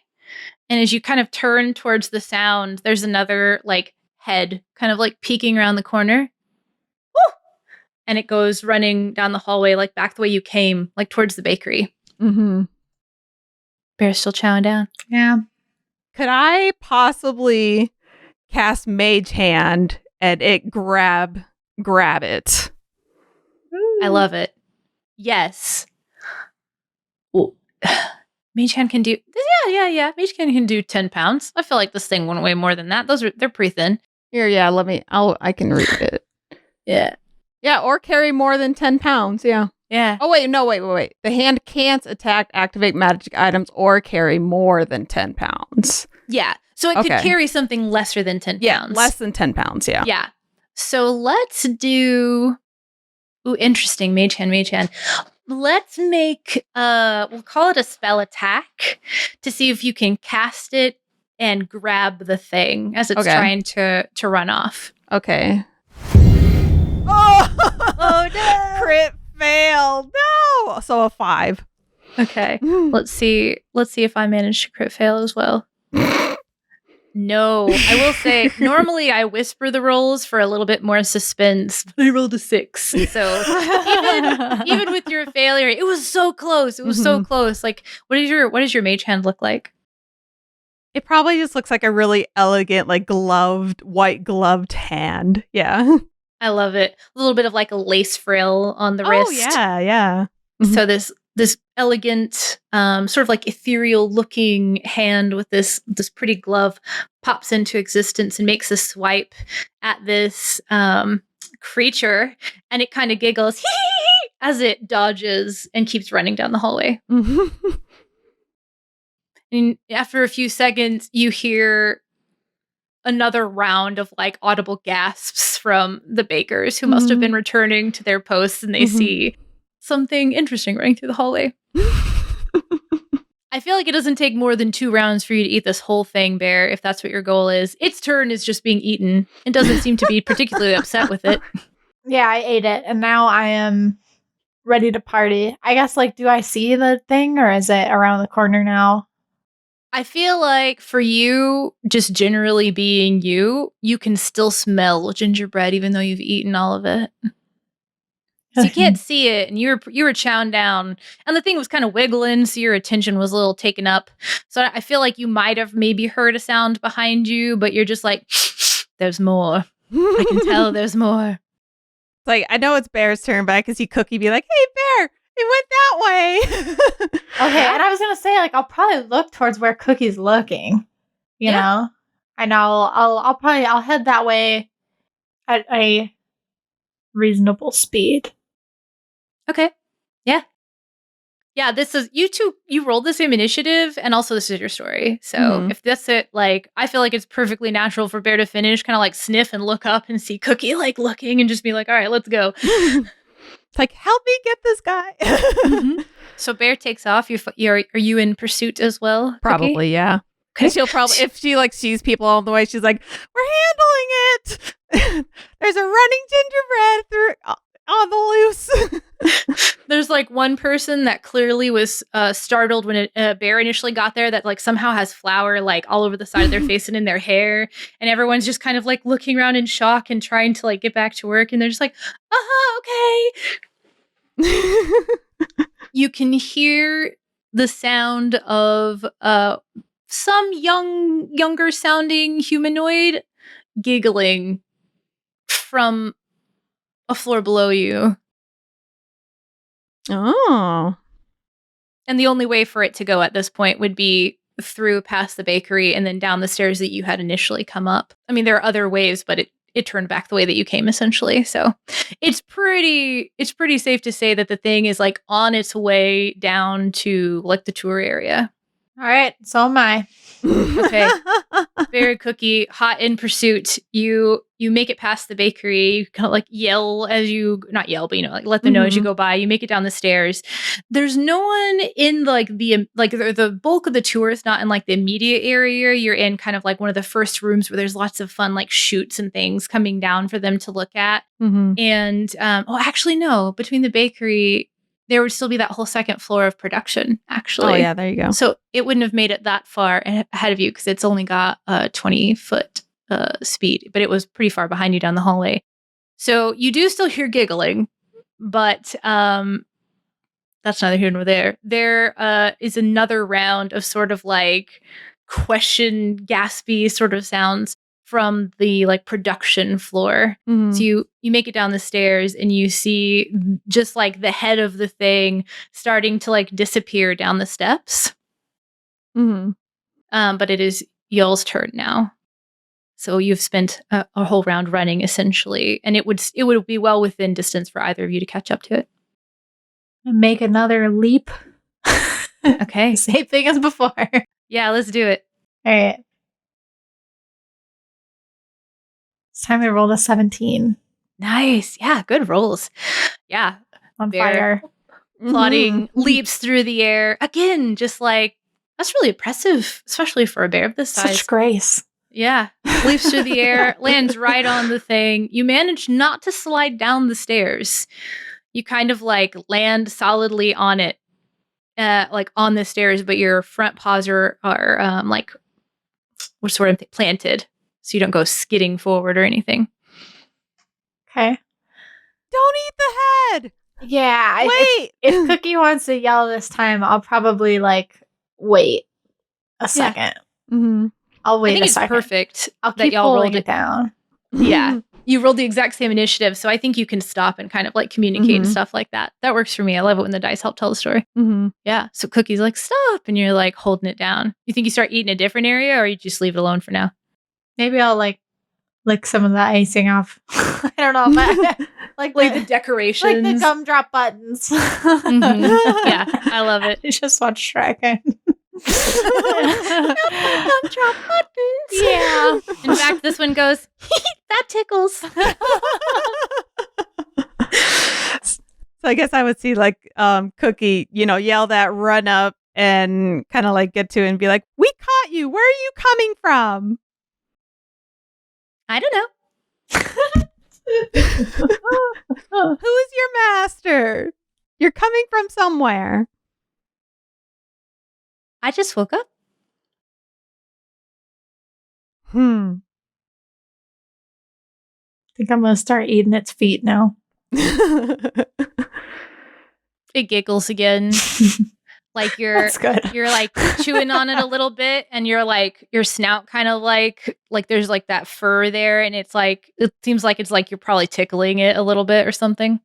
And as you kind of turn towards the sound, there's another like head kind of like peeking around the corner. Woo! And it goes running down the hallway, like back the way you came, like towards the bakery. Bear's still chowing down. Yeah. Could I possibly cast Mage Hand and it grab it? I love it. Yes. Ooh. Mage Hand can do. Yeah. Mage Hand can do 10 pounds. I feel like this thing went way more than that. They're pretty thin. Here, yeah. I can read it. Yeah. Yeah, or carry more than 10 pounds. Yeah. Yeah. Oh wait, no, wait. The hand can't attack, activate magic items, or carry more than 10 pounds. Yeah. So it could carry something lesser than 10 pounds. Yeah, less than 10 pounds. Yeah. Yeah. So let's do. Ooh, interesting. Mage hand. Let's make, we'll call it a spell attack to see if you can cast it and grab the thing as it's trying to run off. Okay. Oh no! Crit fail. No. So a 5. Okay. Let's see if I manage to crit fail as well. No, I will say, normally I whisper the rolls for a little bit more suspense, but I rolled a 6. So even with your failure, it was so close. It was so close. Like, what does your mage hand look like? It probably just looks like a really elegant, like white gloved hand. Yeah. I love it. A little bit of like a lace frill on the wrist. Oh, yeah. So this elegant, sort of like ethereal looking hand with this pretty glove pops into existence and makes a swipe at this creature, and it kind of giggles as it dodges and keeps running down the hallway. And after a few seconds, you hear another round of like audible gasps from the bakers who must have been returning to their posts, and they see something interesting running through the hallway. I feel like it doesn't take more than 2 rounds for you to eat this whole thing, Bear, if that's what your goal is. Its turn is just being eaten and doesn't seem to be particularly upset with it. Yeah, I ate it, and now I am ready to party. I guess, like, do I see the thing, or is it around the corner now? I feel like for you, just generally being you can still smell gingerbread even though you've eaten all of it. So you can't see it, and you were chowing down, and the thing was kind of wiggling, so your attention was a little taken up. So I feel like you might have maybe heard a sound behind you, but you're just like, there's more. I can tell there's more. It's like, I know it's Bear's turn, but I can see Cookie be like, hey, Bear, it went that way. Okay, and I was gonna say, like, I'll probably look towards where Cookie's looking. You know? And I'll head that way at a reasonable speed. Okay. Yeah, this is you rolled the same initiative, and also this is your story. So if that's it, like, I feel like it's perfectly natural for Bear to finish, kind of like sniff and look up and see Cookie like looking and just be like, all right, let's go. It's like, help me get this guy. So Bear takes off. Are you in pursuit as well, Cookie? Probably, yeah. Because she'll probably, if she like sees people on the way, she's like, we're handling it. There's a running gingerbread through on the loose. There's like one person that clearly was startled when a Bear initially got there, that like somehow has flour like all over the side of their face and in their hair, and everyone's just kind of like looking around in shock and trying to like get back to work, and they're just like, okay. You can hear the sound of some younger sounding humanoid giggling from a floor below you. Oh. And the only way for it to go at this point would be through past the bakery and then down the stairs that you had initially come up. I mean, there are other ways, but it turned back the way that you came, essentially. So it's pretty safe to say that the thing is like on its way down to like the tour area. All right, so am I. Okay. Very Cookie, hot in pursuit. You make it past the bakery. You kind of like yell as you, not yell, but like let them know as you go by. You make it down the stairs. There's no one in like the bulk of the tour is not in like the immediate area. You're in kind of like one of the first rooms where there's lots of fun like chutes and things coming down for them to look at. And actually no, between the bakery, there would still be that whole second floor of production, actually. Oh, yeah, there you go. So it wouldn't have made it that far ahead of you because it's only got a 20-foot speed, but it was pretty far behind you down the hallway. So you do still hear giggling, but that's neither here nor there. There is another round of sort of like question, gaspy sort of sounds from the like production floor. So you make it down the stairs and you see just like the head of the thing starting to like disappear down the steps. But it is y'all's turn now. So you've spent a whole round running essentially, and it would be well within distance for either of you to catch up to it. Make another leap. Okay. Same thing as before. Yeah, let's do it. All right. It's time to roll a 17. Nice. Yeah, good rolls. Yeah. On Bear fire. Plotting leaps through the air. Again, just like, that's really impressive, especially for a bear of this size. Such grace. Yeah. Leaps through the air, lands right on the thing. You manage not to slide down the stairs. You kind of like land solidly on it, like on the stairs, but your front paws are like sort of planted, so you don't go skidding forward or anything. Okay. Don't eat the head. Yeah. Wait. If Cookie wants to yell this time, I'll probably like wait a second. Mm-hmm. I'll wait I think a it's second. perfect I'll that keep y'all rolled pulling it down. Yeah. You rolled the exact same initiative, so I think you can stop and kind of like communicate and stuff like that. That works for me. I love it when the dice help tell the story. Mm-hmm. Yeah. So Cookie's like, stop. And you're like holding it down. You think you start eating a different area or you just leave it alone for now? Maybe I'll like lick some of the icing off. I don't know. But like the decorations. Like the gumdrop buttons. Yeah. I love it. I just watch Shrek. Gumdrop buttons. Yeah. In fact, this one goes, that tickles. So I guess I would see like Cookie, yell that, run up and kind of like get to it and be like, we caught you. Where are you coming from? I don't know. Who is your master? You're coming from somewhere. I just woke up. I think I'm going to start eating its feet now. It giggles again. Like That's good. you're like chewing on it a little bit, and you're like your snout kind of like there's like that fur there, and it's like it seems like it's like you're probably tickling it a little bit or something.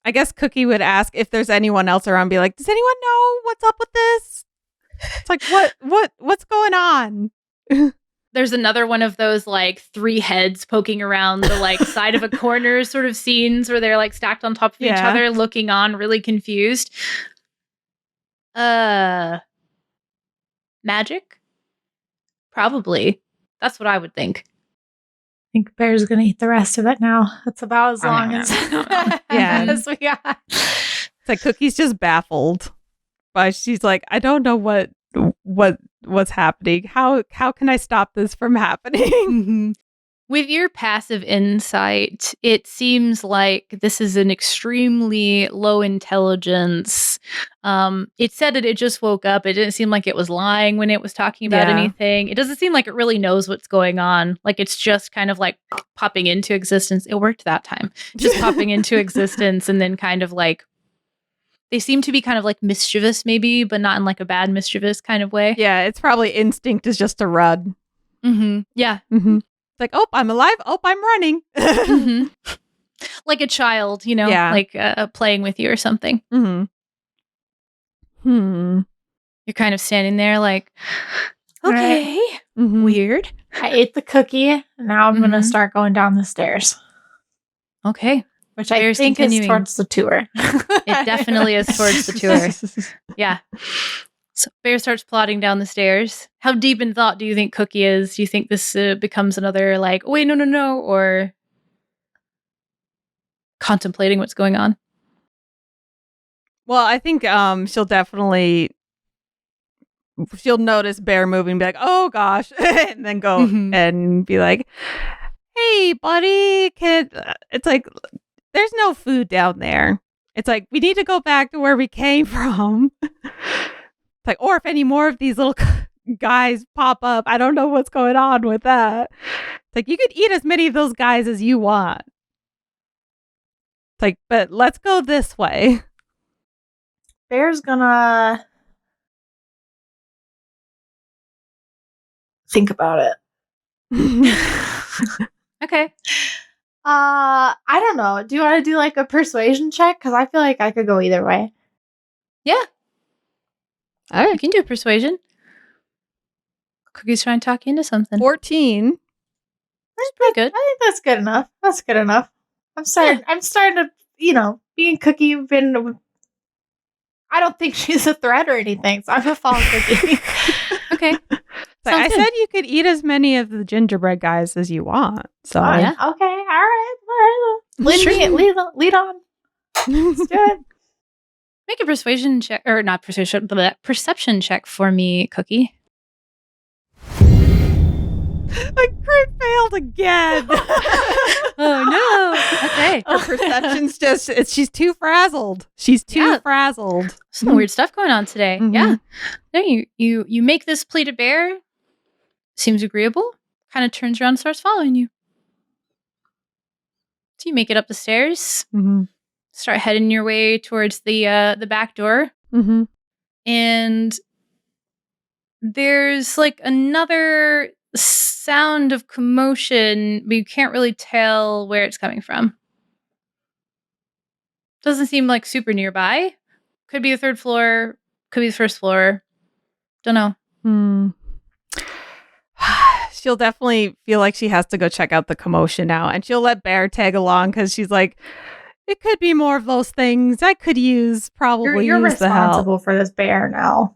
I guess Cookie would ask if there's anyone else around, be like, does anyone know what's up with this? It's like, what's going on? There's another one of those like 3 heads poking around the like side of a corner sort of scenes where they're like stacked on top of each other, looking on, really confused. Magic? Probably. That's what I would think. I think Bear's going to eat the rest of it now. That's about as long as as we got. It's like Cookie's just baffled. But she's like, I don't know what's happening. How can I stop this from happening? With your passive insight, it seems like this is an extremely low intelligence. It said that it just woke up. It didn't seem like it was lying when it was talking about anything. It doesn't seem like it really knows what's going on. Like it's just kind of like popping into existence. It worked that time. Just popping into existence, and then kind of like they seem to be kind of like mischievous maybe, but not in like a bad mischievous kind of way. Yeah, it's probably instinct is just to run. Yeah. It's like, oh, I'm alive. Oh, I'm running. Like a child, like playing with you or something. You're kind of standing there like, okay, weird. I ate the cookie. And now I'm going to start going down the stairs. Okay. Which I think is towards the tour. It definitely is towards the tour. Yeah. So Bear starts plodding down the stairs. How deep in thought do you think Cookie is? Do you think this becomes another like, wait, no, or contemplating what's going on? Well, I think she'll notice Bear moving and be like, oh gosh, and then go and be like, hey, buddy, it's like, there's no food down there. It's like, we need to go back to where we came from. It's like, or if any more of these little guys pop up, I don't know what's going on with that. It's like, you could eat as many of those guys as you want. It's like, but let's go this way. Bear's gonna think about it. Okay. I don't know. Do you want to do like a persuasion check? Because I feel like I could go either way. Yeah. All right. You can do persuasion. Cookie's trying to talk you into something. 14. That's pretty good. I think that's good enough. That's good enough. I'm starting to, being Cookie, I don't think she's a threat or anything, so I'm gonna follow Cookie. Okay. So I said you could eat as many of the gingerbread guys as you want. So yeah. Okay. All right. Lead on. Let's do it. Make a persuasion check, or not persuasion, but perception check for me, Cookie. I crit failed again. Oh no. Okay. Her perception's she's too frazzled. Frazzled. Some weird stuff going on today. Yeah. No, you make this plea to Bear. seems agreeable. Kind of turns around and starts following you. So you make it up the stairs. Mm-hmm. Start heading your way towards the back door. Mm-hmm. And there's like another sound of commotion, but you can't really tell where it's coming from. Doesn't seem like super nearby. Could be the third floor, could be the first floor. Don't know. She'll definitely feel like she has to go check out the commotion now, and she'll let Bear tag along because she's like, it could be more of those things. I could use You're use the help. responsible for this bear now.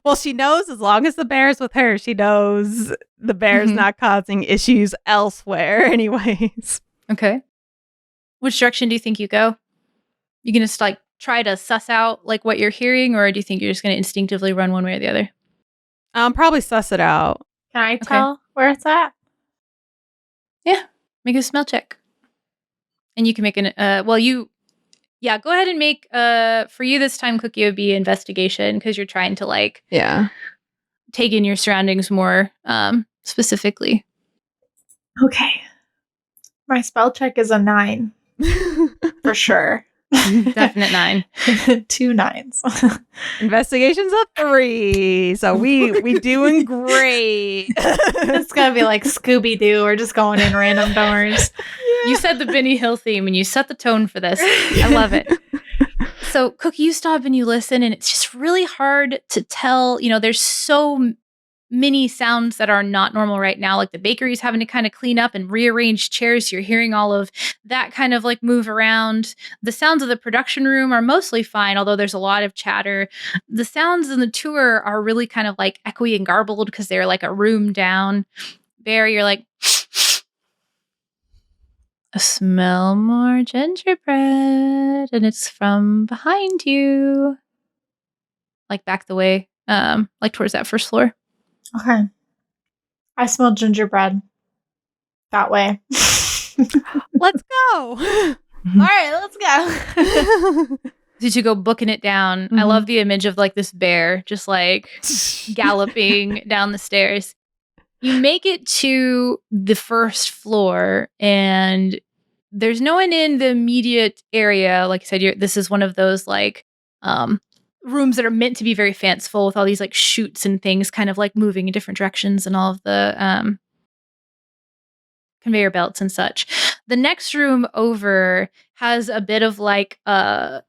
Well, she knows as long as the bear's with her, she knows the bear's not causing issues elsewhere anyways. Okay. Which direction do you think you go? You gonna just like try to suss out like what you're hearing, or do you think you're just gonna instinctively run one way or the other? Probably suss it out. Can I tell where it's at? Yeah. Make a smell check. And you can make an go ahead and make for you this time, Cookie, it would be investigation because you're trying to like take in your surroundings more specifically. Okay. My spell check is a 9. For sure. Definite 9. 2 9s. Investigation's a 3. So we doing great. It's gonna be like Scooby-Doo. We're just going in random doors. You said the Benny Hill theme and you set the tone for this. I love it. So, Cookie, you stop and you listen, and it's just really hard to tell. You know, there's so many sounds that are not normal right now. Like the bakery's having to kind of clean up and rearrange chairs. You're hearing all of that kind of like move around. The sounds of the production room are mostly fine, although there's a lot of chatter. The sounds in the tour are really kind of like echoey and garbled because they're like a room down. Bear, you're like, I smell more gingerbread, and it's from behind you. Like back the way, like towards that first floor. Okay. I smell gingerbread. That way. Let's go. All right, let's go. Did you go booking it down? I love the image of like this bear just like galloping down the stairs. You make it to the first floor, and there's no one in the immediate area. Like I said, this is one of those like rooms that are meant to be very fanciful with all these like chutes and things kind of like moving in different directions and all of the conveyor belts and such. The next room over has a bit of like a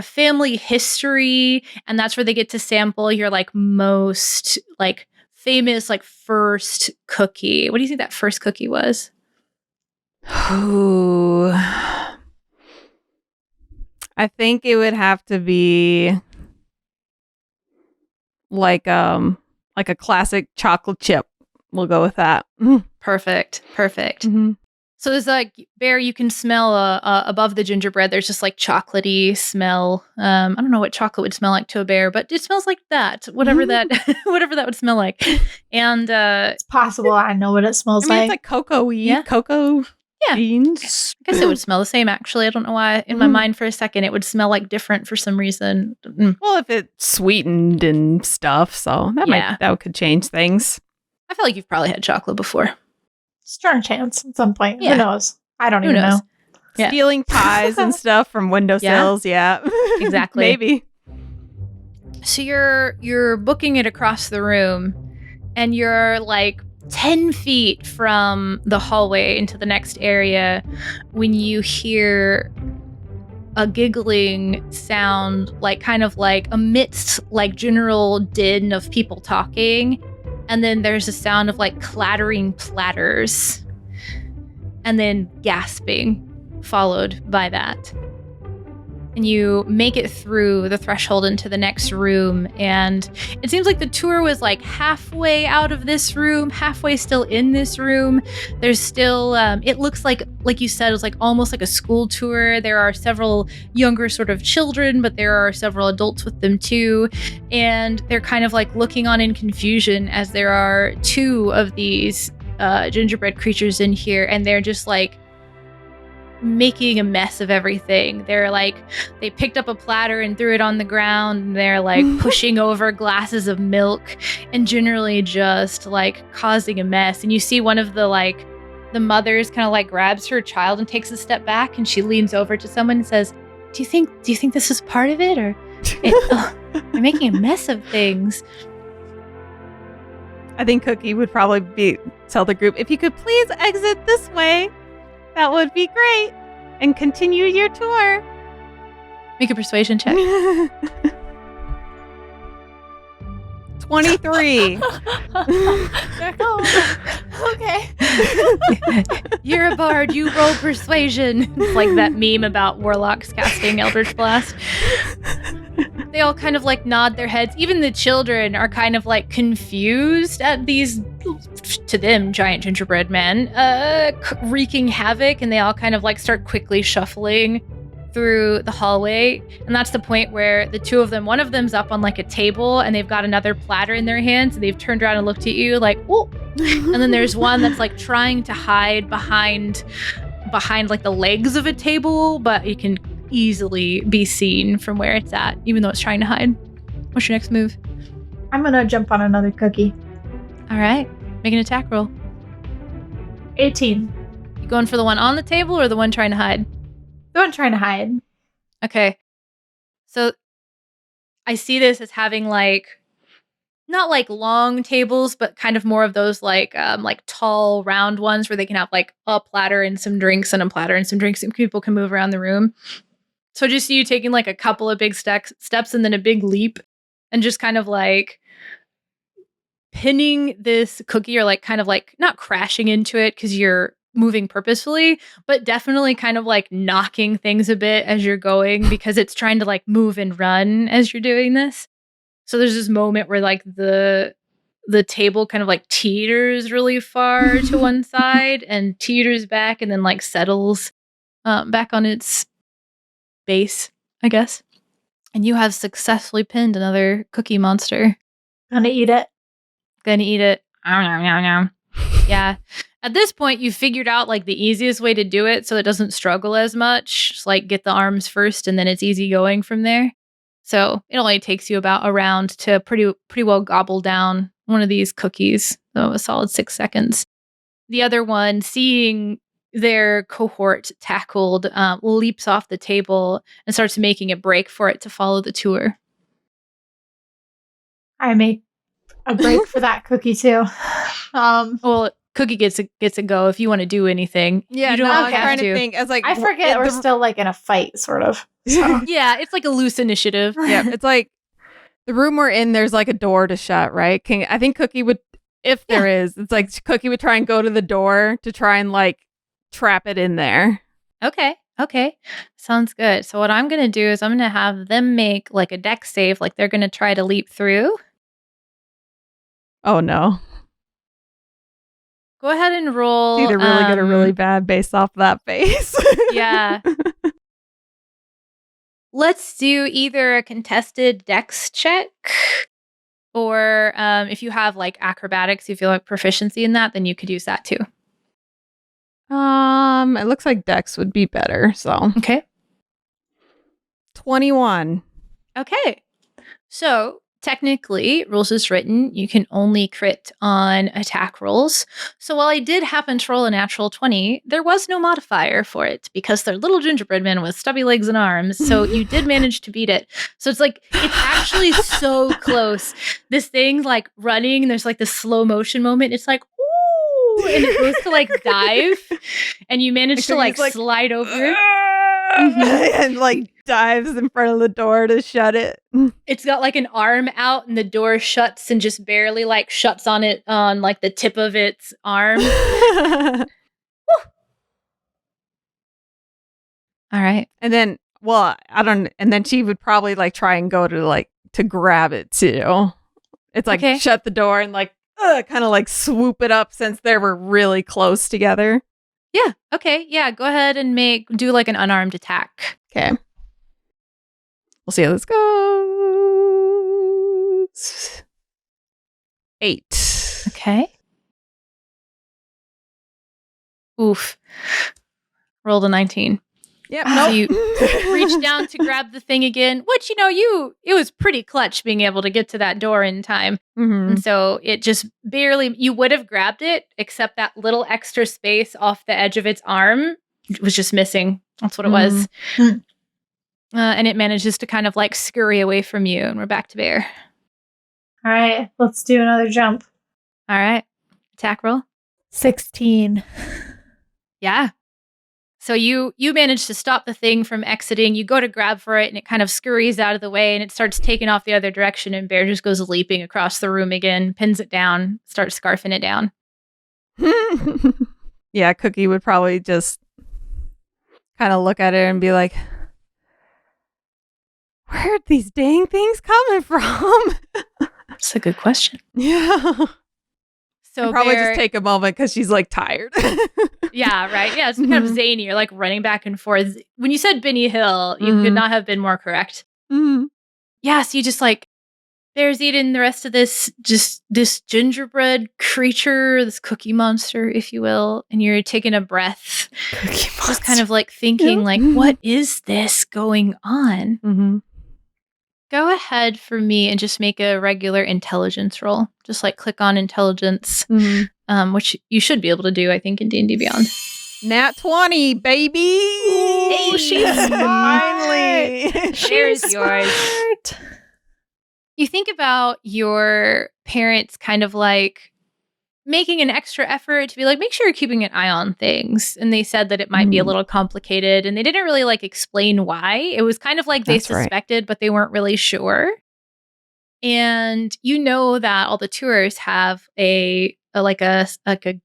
family history, and that's where they get to sample your like most like famous like first cookie. What do you think that first cookie was? Ooh. I think it would have to be like a classic chocolate chip. We'll go with that. Perfect. Mm-hmm. So there's like, Bear, you can smell above the gingerbread. There's just like chocolatey smell. I don't know what chocolate would smell like to a bear, but it smells like that. Whatever that would smell like. And it's possible I know what it smells like. It's like cocoa-y, cocoa beans. I guess it would smell the same, actually. I don't know why. In my mind for a second, it would smell like different for some reason. Well, if it's sweetened and stuff, so that could change things. I feel like you've probably had chocolate before. Strong chance at some point. Yeah. Who knows? I don't even know. Yeah. Stealing ties and stuff from windowsills. Yeah. Exactly. Maybe. So you're booking it across the room, and you're like 10 feet from the hallway into the next area when you hear a giggling sound, like kind of like amidst like general din of people talking. And then there's a sound of like clattering platters, and then gasping followed by that. And you make it through the threshold into the next room, and it seems like the tour was like halfway out of this room, halfway still in this room. There's still, it looks like you said, it was like almost like a school tour. There are several younger sort of children, but there are several adults with them too. And they're kind of like looking on in confusion as there are 2 of these gingerbread creatures in here, and they're just like making a mess of everything. They're like, they picked up a platter and threw it on the ground. And they're like pushing over glasses of milk and generally just like causing a mess. And you see one of the mothers kind of like grabs her child and takes a step back, and she leans over to someone and says, do you think this is part of it, or you're making a mess of things? I think Cookie would probably tell the group, if you could please exit this way, that would be great, and continue your tour. Make a persuasion check. 23. Okay. You're a bard, you roll persuasion. It's like that meme about warlocks casting Eldritch Blast. They all kind of like nod their heads. Even the children are kind of like confused at these, to them, giant gingerbread men wreaking havoc, and they all kind of like start quickly shuffling through the hallway. And that's the point where the two of them, one of them's up on like a table and they've got another platter in their hands, and they've turned around and looked at you like, oh. And then there's one that's like trying to hide behind like the legs of a table, but it can easily be seen from where it's at, even though it's trying to hide. What's your next move? I'm gonna jump on another cookie. All right, make an attack roll. 18. You going for the one on the table or the one trying to hide? The one trying to hide. Okay. So I see this as having like, not like long tables, but kind of more of those like tall round ones where they can have like a platter and some drinks and a platter and some drinks, and people can move around the room. So I just see you taking like a couple of big steps and then a big leap, and just kind of like pinning this cookie, or like kind of like not crashing into it because you're moving purposefully, but definitely kind of like knocking things a bit as you're going, because it's trying to like move and run as you're doing this. So there's this moment where like the table kind of like teeters really far to one side and teeters back, and then like settles back on its base, I guess. And you have successfully pinned another cookie monster. Gonna eat it. Gonna eat it. Yeah. At this point, you figured out like the easiest way to do it so it doesn't struggle as much. Just like get the arms first, and then it's easy going from there. So it only takes you about a round to pretty well gobble down one of these cookies. So a solid 6 seconds. The other one, seeing their cohort tackled, leaps off the table and starts making a break for it to follow the tour. I make a break for that cookie too. Well, Cookie gets a go if you want to do anything. Yeah, you don't I'm have trying to. to think. I was like, I forget we're still like in a fight, sort of. So. Yeah, it's like a loose initiative. Yeah, it's like the room we're in, there's like a door to shut, right? I think Cookie would, if there is, it's like Cookie would try and go to the door to try and like trap it in there. Okay. Sounds good. So what I'm going to do is I'm going to have them make like a dex save, like they're going to try to leap through. Oh no. Go ahead and roll. It's either really good or really bad based off that face. Yeah. Let's do either a contested dex check, or if you have like acrobatics, you feel like proficiency in that, then you could use that too. It looks like Dex would be better. So okay, 21. Okay, so technically, rules is written, you can only crit on attack rolls. So while I did happen to roll a natural 20, there was no modifier for it because they're little gingerbread men with stubby legs and arms. So you did manage to beat it. So it's like, it's actually so close. This thing like running, and there's like this slow motion moment. It's like, ooh, and it goes to like dive, and you manage to like slide over. And like dives in front of the door to shut it. It's got like an arm out, and the door shuts and just barely like shuts on it on like the tip of its arm. All right. And then, well, and then she would probably like try and go to grab it too. It's like shut the door and like kind of like swoop it up since they were really close together. Yeah. Okay. Yeah. Go ahead and do like an unarmed attack. Okay. We'll see how this goes. 8. Okay. Oof. Rolled a 19. Yep. So you reach down to grab the thing again, which, it was pretty clutch being able to get to that door in time. Mm-hmm. And so it just barely, you would have grabbed it, except that little extra space off the edge of its arm was just missing. That's what it was. And it manages to kind of like scurry away from you, and we're back to Bear. All right, let's do another jump. All right. Attack roll. 16. Yeah. So you manage to stop the thing from exiting. You go to grab for it, and it kind of scurries out of the way, and it starts taking off the other direction, and Bear just goes leaping across the room again, pins it down, starts scarfing it down. Yeah, Cookie would probably just kind of look at it and be like, where are these dang things coming from? That's a good question. Yeah. So probably Bear, just take a moment because she's like tired. Yeah, right. Yeah, it's kind of zany. You're like running back and forth. When you said Benny Hill, you could not have been more correct. Yeah, so you just like, Bear's eating the rest of this gingerbread creature, this cookie monster, if you will, and you're taking a breath. Cookie monster. Just kind of like thinking, like, what is this going on? Go ahead for me and just make a regular intelligence roll. Just like click on intelligence, which you should be able to do, I think, in D&D Beyond. Nat 20, baby! Hey, she's finally! There's yours. You think about your parents kind of like making an extra effort to be like, make sure you're keeping an eye on things. And they said that it might be a little complicated, and they didn't really like explain why. It was kind of like they suspected, but they weren't really sure. And you know that all the tours have a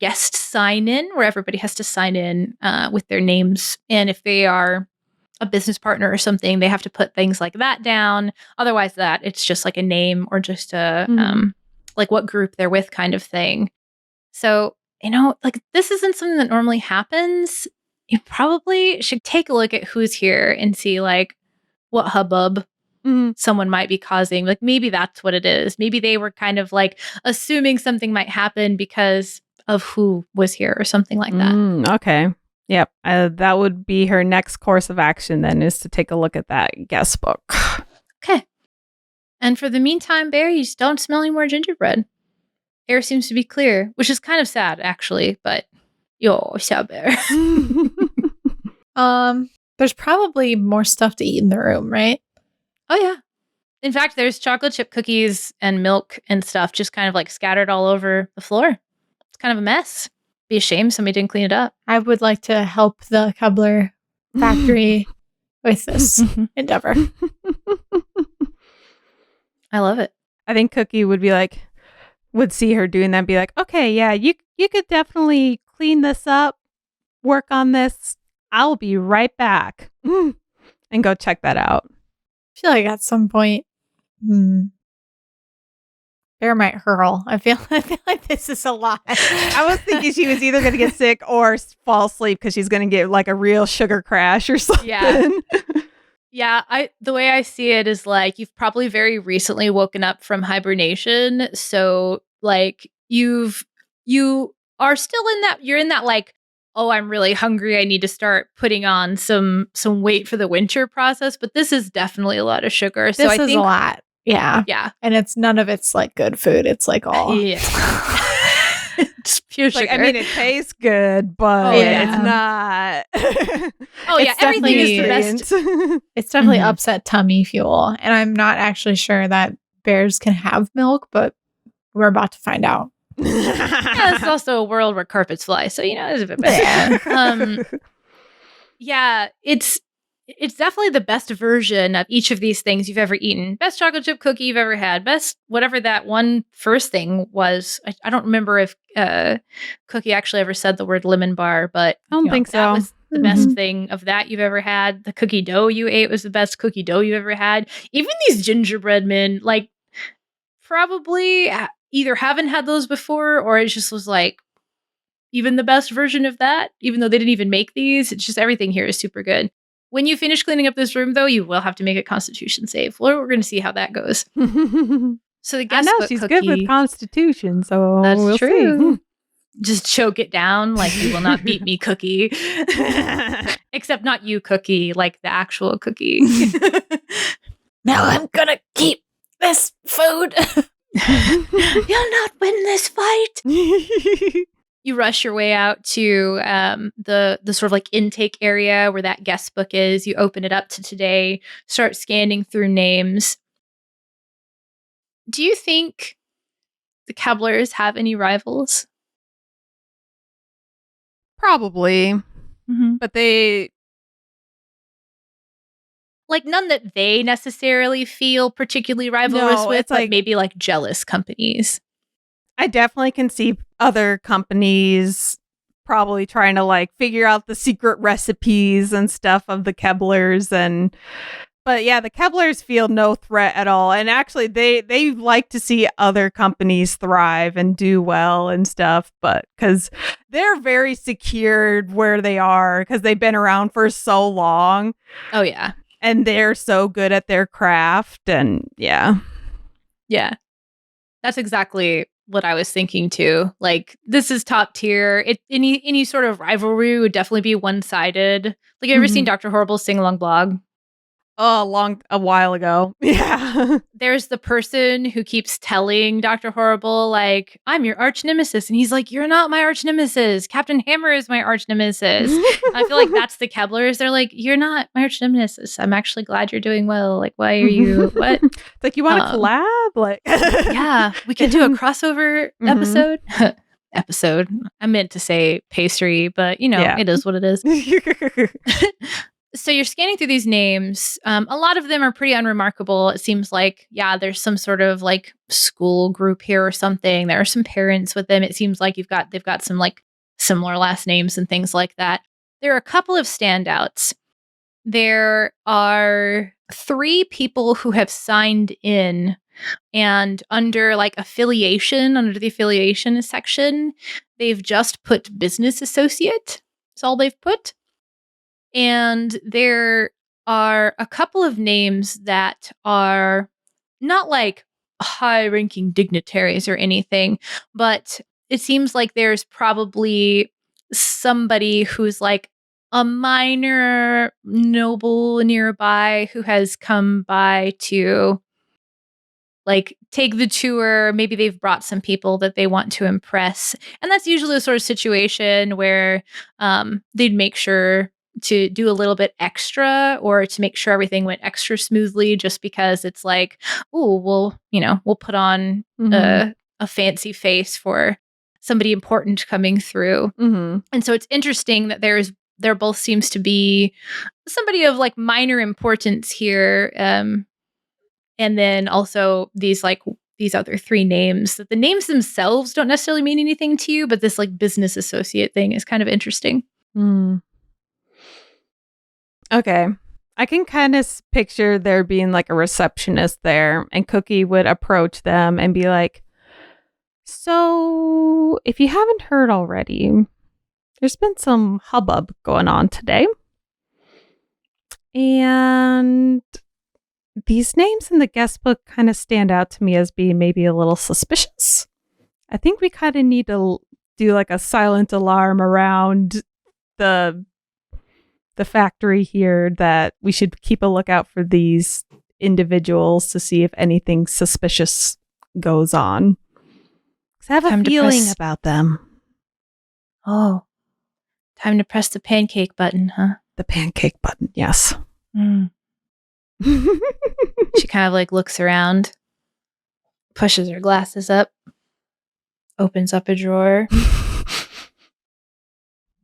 guest sign in where everybody has to sign in with their names. And if they are a business partner or something, they have to put things like that down. Otherwise it's just like a name or just a like what group they're with kind of thing. So, like this isn't something that normally happens. You probably should take a look at who's here and see like what hubbub someone might be causing. Like maybe that's what it is. Maybe they were kind of like assuming something might happen because of who was here or something like that. Okay. Yep. That would be her next course of action then, is to take a look at that guest book. Okay. And for the meantime, Bear, you just don't smell any more gingerbread. Air seems to be clear, which is kind of sad, actually, but yo, sad Bear. There's probably more stuff to eat in the room, right? Oh, yeah. In fact, there's chocolate chip cookies and milk and stuff just kind of like scattered all over the floor. It's kind of a mess. Be a shame somebody didn't clean it up. I would like to help the Cobbler factory with this endeavor. I love it. I think Cookie would see her doing that and be like, okay, yeah, you could definitely clean this up, work on this. I'll be right back. And go check that out. I feel like at some point, Bear might hurl. I feel like this is a lot. I was thinking she was either going to get sick or fall asleep because she's going to get like a real sugar crash or something. Yeah. Yeah, the way I see it is like you've probably very recently woken up from hibernation. So like you are still in that, you're in that like, oh, I'm really hungry, I need to start putting on some weight for the winter process. But this is definitely a lot of sugar. So This I is think a lot. Yeah. Yeah. And none of it's like good food. It's like all. Yeah. It's pure sugar. Like, I mean, it tastes good, but it's not. Oh, yeah. It's Everything is the definitely- best. It's definitely upset tummy fuel. And I'm not actually sure that bears can have milk, but we're about to find out. Yeah, it's also a world where carpets fly. So, it's a bit better. Yeah, it's definitely the best version of each of these things you've ever eaten. Best chocolate chip cookie you've ever had. Best whatever that one first thing was. I don't remember if Cookie actually ever said the word lemon bar, but I don't think so. That was the best thing of that you've ever had. The cookie dough you ate was the best cookie dough you ever had. Even these gingerbread men, like, probably either haven't had those before or it just was like even the best version of that, even though they didn't even make these. It's just everything here is super good. When you finish cleaning up this room, though, you will have to make a Constitution save. We're going to see how that goes. So the guest I know book she's cookie, good with Constitution, so that's we'll true. see. Just choke it down like you will not beat me, Cookie. Except not you, Cookie, like the actual Cookie. Now I'm gonna keep this food. You'll not win this fight. You rush your way out to the sort of like intake area where that guest book is. You open it up to today, start scanning through names. Do you think the Kebblers have any rivals? Probably. Mm-hmm. But they... Like none that they necessarily feel particularly rivalrous with, but maybe like jealous companies. I definitely can see other companies probably trying to like figure out the secret recipes and stuff of the Kebblers, but yeah, the Kebblers feel no threat at all. And actually they like to see other companies thrive and do well and stuff, but because they're very secured where they are because they've been around for so long. Oh yeah. And they're so good at their craft, and yeah. Yeah. That's exactly what I was thinking too. Like, this is top tier. Any sort of rivalry would definitely be one-sided. Like, have you ever seen Dr. Horrible's sing-along blog? Oh, a while ago. Yeah. There's the person who keeps telling Dr. Horrible, like, I'm your arch nemesis. And he's like, you're not my arch nemesis. Captain Hammer is my arch nemesis. I feel like that's the Kebblers. They're like, you're not my arch nemesis. I'm actually glad you're doing well. Like, why are you, what? It's like, you want to collab? Like, yeah, we could do a crossover episode. Episode. I meant to say pastry, but it is what it is. So you're scanning through these names. A lot of them are pretty unremarkable. It seems like, yeah, there's some sort of like school group here or something. There are some parents with them. It seems like they've got some like similar last names and things like that. There are a couple of standouts. There are 3 people who have signed in, and under like affiliation, under the affiliation section, they've just put business associate. That's all they've put. And there are a couple of names that are not like high-ranking dignitaries or anything, but it seems like there's probably somebody who's like a minor noble nearby who has come by to like take the tour. Maybe they've brought some people that they want to impress. And that's usually the sort of situation where they'd make sure to do a little bit extra or to make sure everything went extra smoothly, just because it's like, oh, we'll put on a fancy face for somebody important coming through. And so it's interesting that there both seems to be somebody of like minor importance here. And then also these other 3 names that the names themselves don't necessarily mean anything to you, but this like business associate thing is kind of interesting. Okay. I can kind of picture there being like a receptionist there, and Cookie would approach them and be like, so if you haven't heard already, there's been some hubbub going on today. And these names in the guest book kind of stand out to me as being maybe a little suspicious. I think we kind of need to do like a silent alarm around the factory here, that we should keep a lookout for these individuals to see if anything suspicious goes on. 'Cause I have a feeling about them. Oh, time to press the pancake button, huh? The pancake button, yes. She kind of like looks around, pushes her glasses up, opens up a drawer,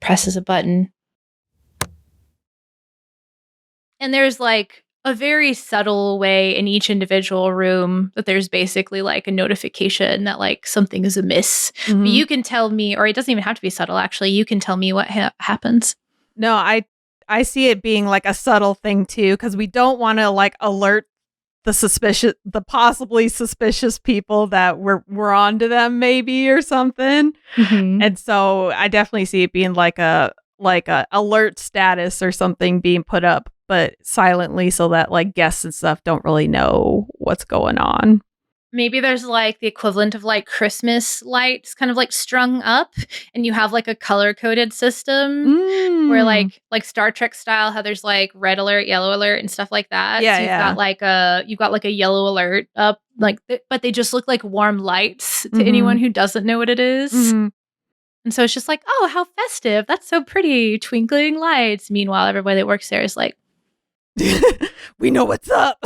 presses a button. And there's like a very subtle way in each individual room that there's basically like a notification that like something is amiss. But you can tell me, or it doesn't even have to be subtle, actually. You can tell me what happens. No, I see it being like a subtle thing too, because we don't want to like alert the possibly suspicious people that we're onto them maybe or something. And so I definitely see it being like a alert status or something being put up, but silently, so that like guests and stuff don't really know what's going on. maybe there's like the equivalent of like Christmas lights kind of like strung up, and you have like a color-coded system where like Star Trek style, how there's like red alert, yellow alert, and stuff like that. Yeah, so you've got like a yellow alert up, like, but they just look like warm lights to anyone who doesn't know what it is. Mhm. And so it's just like, oh, how festive! That's so pretty, twinkling lights. Meanwhile, everybody that works there is like, we know what's up.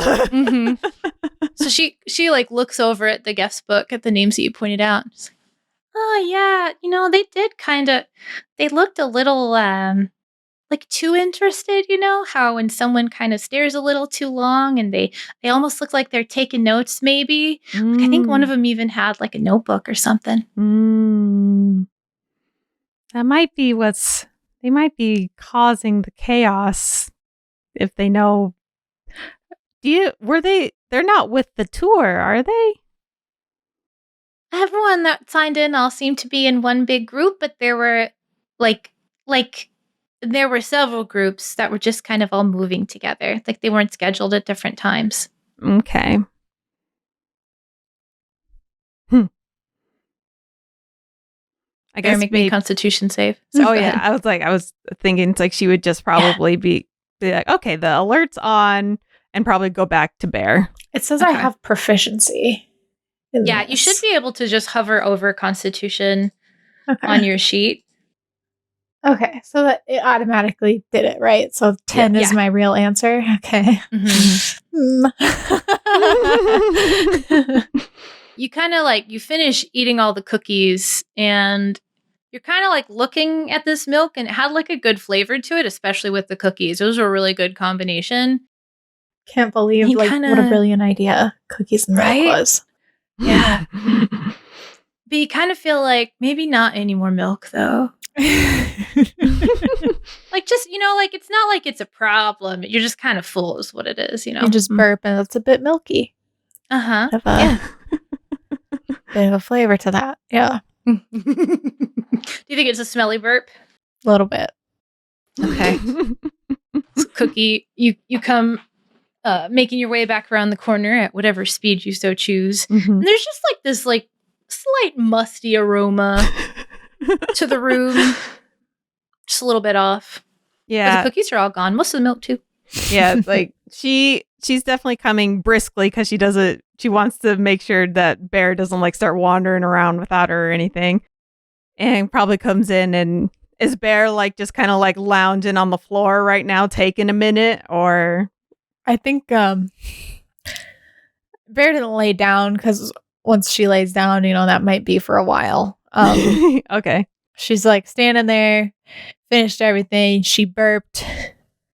So she like looks over at the guest book at the names that you pointed out. She's like, oh yeah, they did kind of. They looked a little like too interested. How when someone kind of stares a little too long, and they almost look like they're taking notes. Maybe like, I think one of them even had like a notebook or something. That might be they might be causing the chaos if they know. They're not with the tour, are they? Everyone that signed in all seemed to be in one big group, but there were like there were several groups that were just kind of all moving together. Like they weren't scheduled at different times. Okay. I guess make me a Constitution save. So oh yeah, I was thinking it's like she would just probably be like, okay, the alert's on, and probably go back to Bear. It says I have proficiency. Yeah, you should be able to just hover over Constitution on your sheet. Okay, so that it automatically did it, right? So 10 is my real answer. Okay. You kind of like, you finish eating all the cookies, and you're kind of like looking at this milk, and it had like a good flavor to it, especially with the cookies. It was a really good combination. Can't believe what a brilliant idea cookies and milk was. Yeah. But you kind of feel like maybe not any more milk though. Like just, like it's not like it's a problem. You're just kind of full is what it is, You just burp and it's a bit milky. Yeah. Bit of a flavor to that. Yeah. Do you think it's a smelly burp? A little bit. Okay. So, Cookie, you come making your way back around the corner at whatever speed you so choose. And there's just like this like slight musty aroma to the room. Just a little bit off. Yeah. But the cookies are all gone. Most of the milk too. Yeah, like she's definitely coming briskly because she wants to make sure that Bear doesn't like start wandering around without her or anything. And probably comes in, and is Bear like just kind of like lounging on the floor right now, taking a minute? Or I think Bear didn't lay down because once she lays down, that might be for a while. Okay. She's like standing there, finished everything. She burped.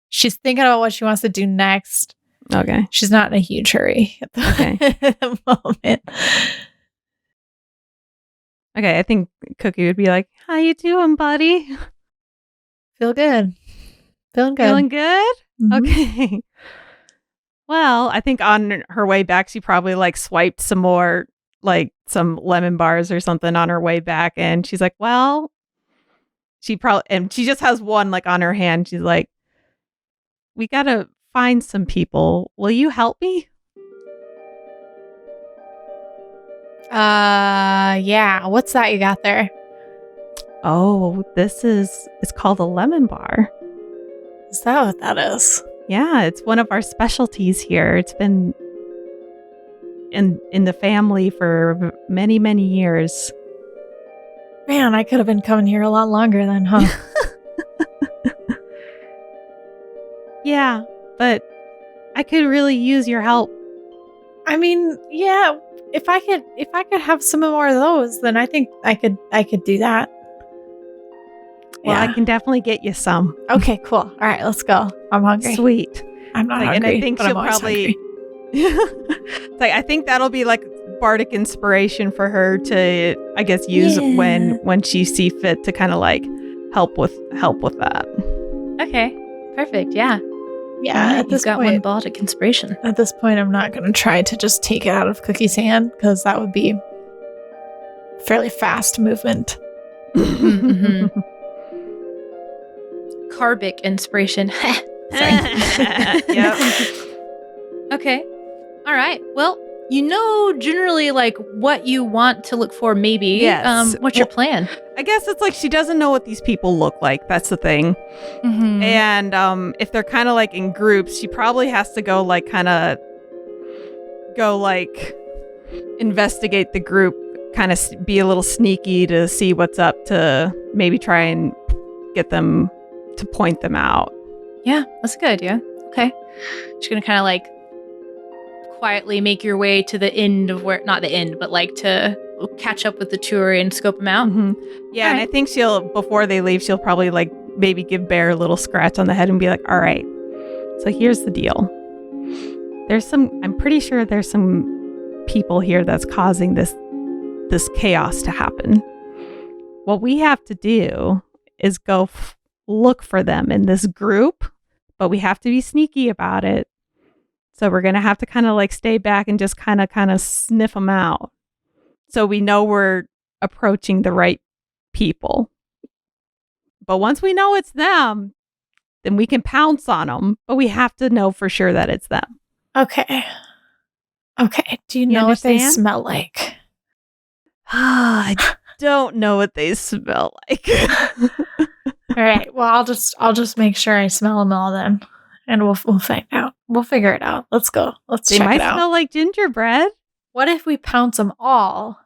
She's thinking about what she wants to do next. Okay. She's not in a huge hurry at the moment. Okay, I think Cookie would be like, how you doing, buddy? Feel good. Feeling good. Feeling good? Okay. Well, I think on her way back, she probably like swiped some more, like some lemon bars or something on her way back. And she's like, well, and she just has one like on her hand. She's like, we got to find some people. Will you help me? Yeah. What's that you got there? Oh, it's called a lemon bar. Is that what that is? Yeah, it's one of our specialties here. It's been in the family for many, many years. Man, I could have been coming here a lot longer then, huh? Yeah, but I could really use your help. I mean, yeah, if I could have some more of those, then I think I could do that. Well, I can definitely get you some. Okay, cool. All right, let's go. I'm hungry. Sweet. I'm not hungry, and I think she'll probably. Like, I think that'll be like bardic inspiration for her to, I guess, use when she see fit to kind of like help with that. Okay, perfect. Yeah. Yeah, at this point, one bardic inspiration. At this point, I'm not going to try to just take it out of Cookie's hand because that would be fairly fast movement. Carbic inspiration. Sorry. Yep. Okay. All right. Well, you know generally like what you want to look for maybe. Yes. What's your plan? I guess it's like she doesn't know what these people look like. That's the thing. Mm-hmm. And if they're kind of like in groups, she probably has to go like investigate the group, kind of be a little sneaky to see what's up, to maybe try and get them to point them out. Yeah, that's a good idea. Okay. She's going to kind of like quietly make your way to the end of where, not the end, but like to catch up with the tour and scope them out. Mm-hmm. Yeah, and I think before they leave, she'll probably like maybe give Bear a little scratch on the head and be like, all right, so here's the deal. I'm pretty sure there's some people here that's causing this chaos to happen. What we have to do is go look for them in this group, but we have to be sneaky about it. So we're going to have to kind of like stay back and just kind of sniff them out, so we know we're approaching the right people. But once we know it's them, then we can pounce on them, but we have to know for sure that it's them. Okay. Do you know what they smell like? I don't know what they smell like. All right. Well, I'll just make sure I smell them all then, and we'll find out. We'll figure it out. Let's go. Let's check it out. They might smell like gingerbread. What if we pounce them all,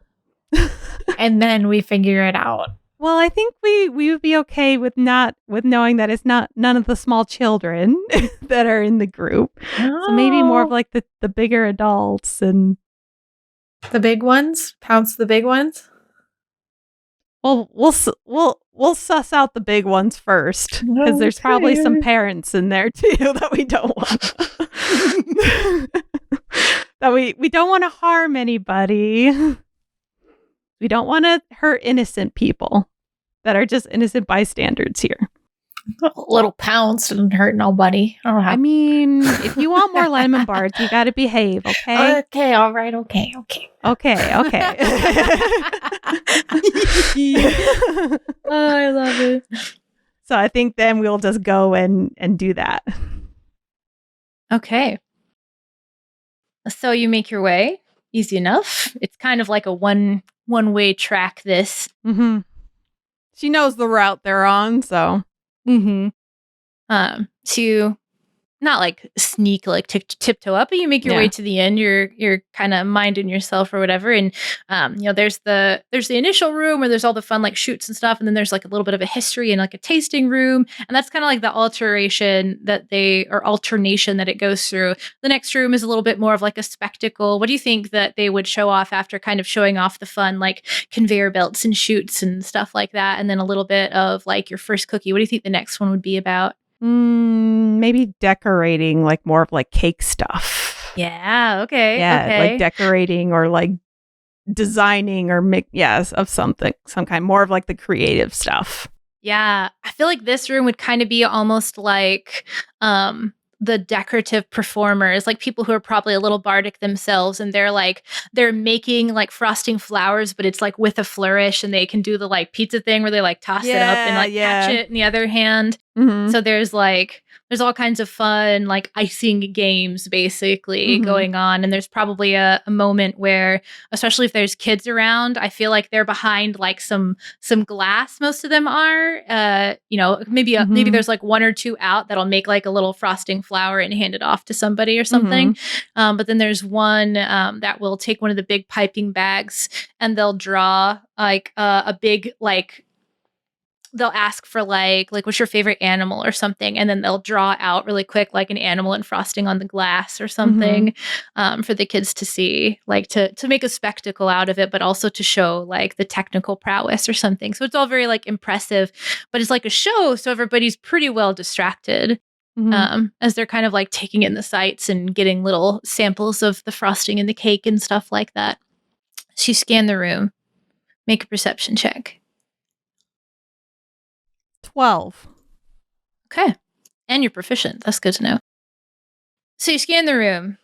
and then we figure it out? Well, I think we would be okay with knowing that it's none of the small children that are in the group. Oh. So maybe more of like the bigger adults and the big ones. Pounce the big ones. Well, we'll suss out the big ones first, because there's probably some parents in there too that we don't want. That we don't want to harm anybody. We don't want to hurt innocent people that are just innocent bystanders here. A little pounce didn't hurt nobody. I mean, if you want more lemon bars, you got to behave, okay? Okay, all right, okay. Okay. Oh, I love it. So I think then we'll just go and do that. Okay. So you make your way. Easy enough. It's kind of like a one-way track, this. Mm-hmm. She knows the route they're on, so... Mm-hmm. To not like sneak, like tiptoe up, but you make your way to the end. You're kind of minding yourself or whatever, and there's the initial room where there's all the fun like shoots and stuff, and then there's like a little bit of a history and like a tasting room, and that's kind of like the alternation that it goes through. The next room is a little bit more of like a spectacle. What do you think that they would show off after kind of showing off the fun like conveyor belts and shoots and stuff like that, and then a little bit of like your first cookie? What do you think the next one would be about? Maybe decorating, like more of like cake stuff. Yeah. Okay. Yeah, okay. like decorating or like designing or of some kind, more of like the creative stuff. Yeah, I feel like this room would kind of be almost like the decorative performers, like people who are probably a little bardic themselves, and they're making like frosting flowers, but it's like with a flourish, and they can do the like pizza thing where they like toss it up and like catch it in the other hand. Mm-hmm. So there's all kinds of fun like icing games basically going on, and there's probably a moment where, especially if there's kids around, I feel like they're behind like some glass. Most of them are maybe there's like one or two out that'll make like a little frosting flower and hand it off to somebody or something. But then there's one that will take one of the big piping bags, and they'll draw like a big like, they'll ask for like what's your favorite animal or something, and then they'll draw out really quick like an animal and frosting on the glass or something for the kids to see, like to make a spectacle out of it, but also to show like the technical prowess or something. So it's all very like impressive, but it's like a show, so everybody's pretty well distracted as they're kind of like taking in the sights and getting little samples of the frosting and the cake and stuff like that. So you scan the room, make a perception check. 12. Okay. And you're proficient. That's good to know. So you scan the room.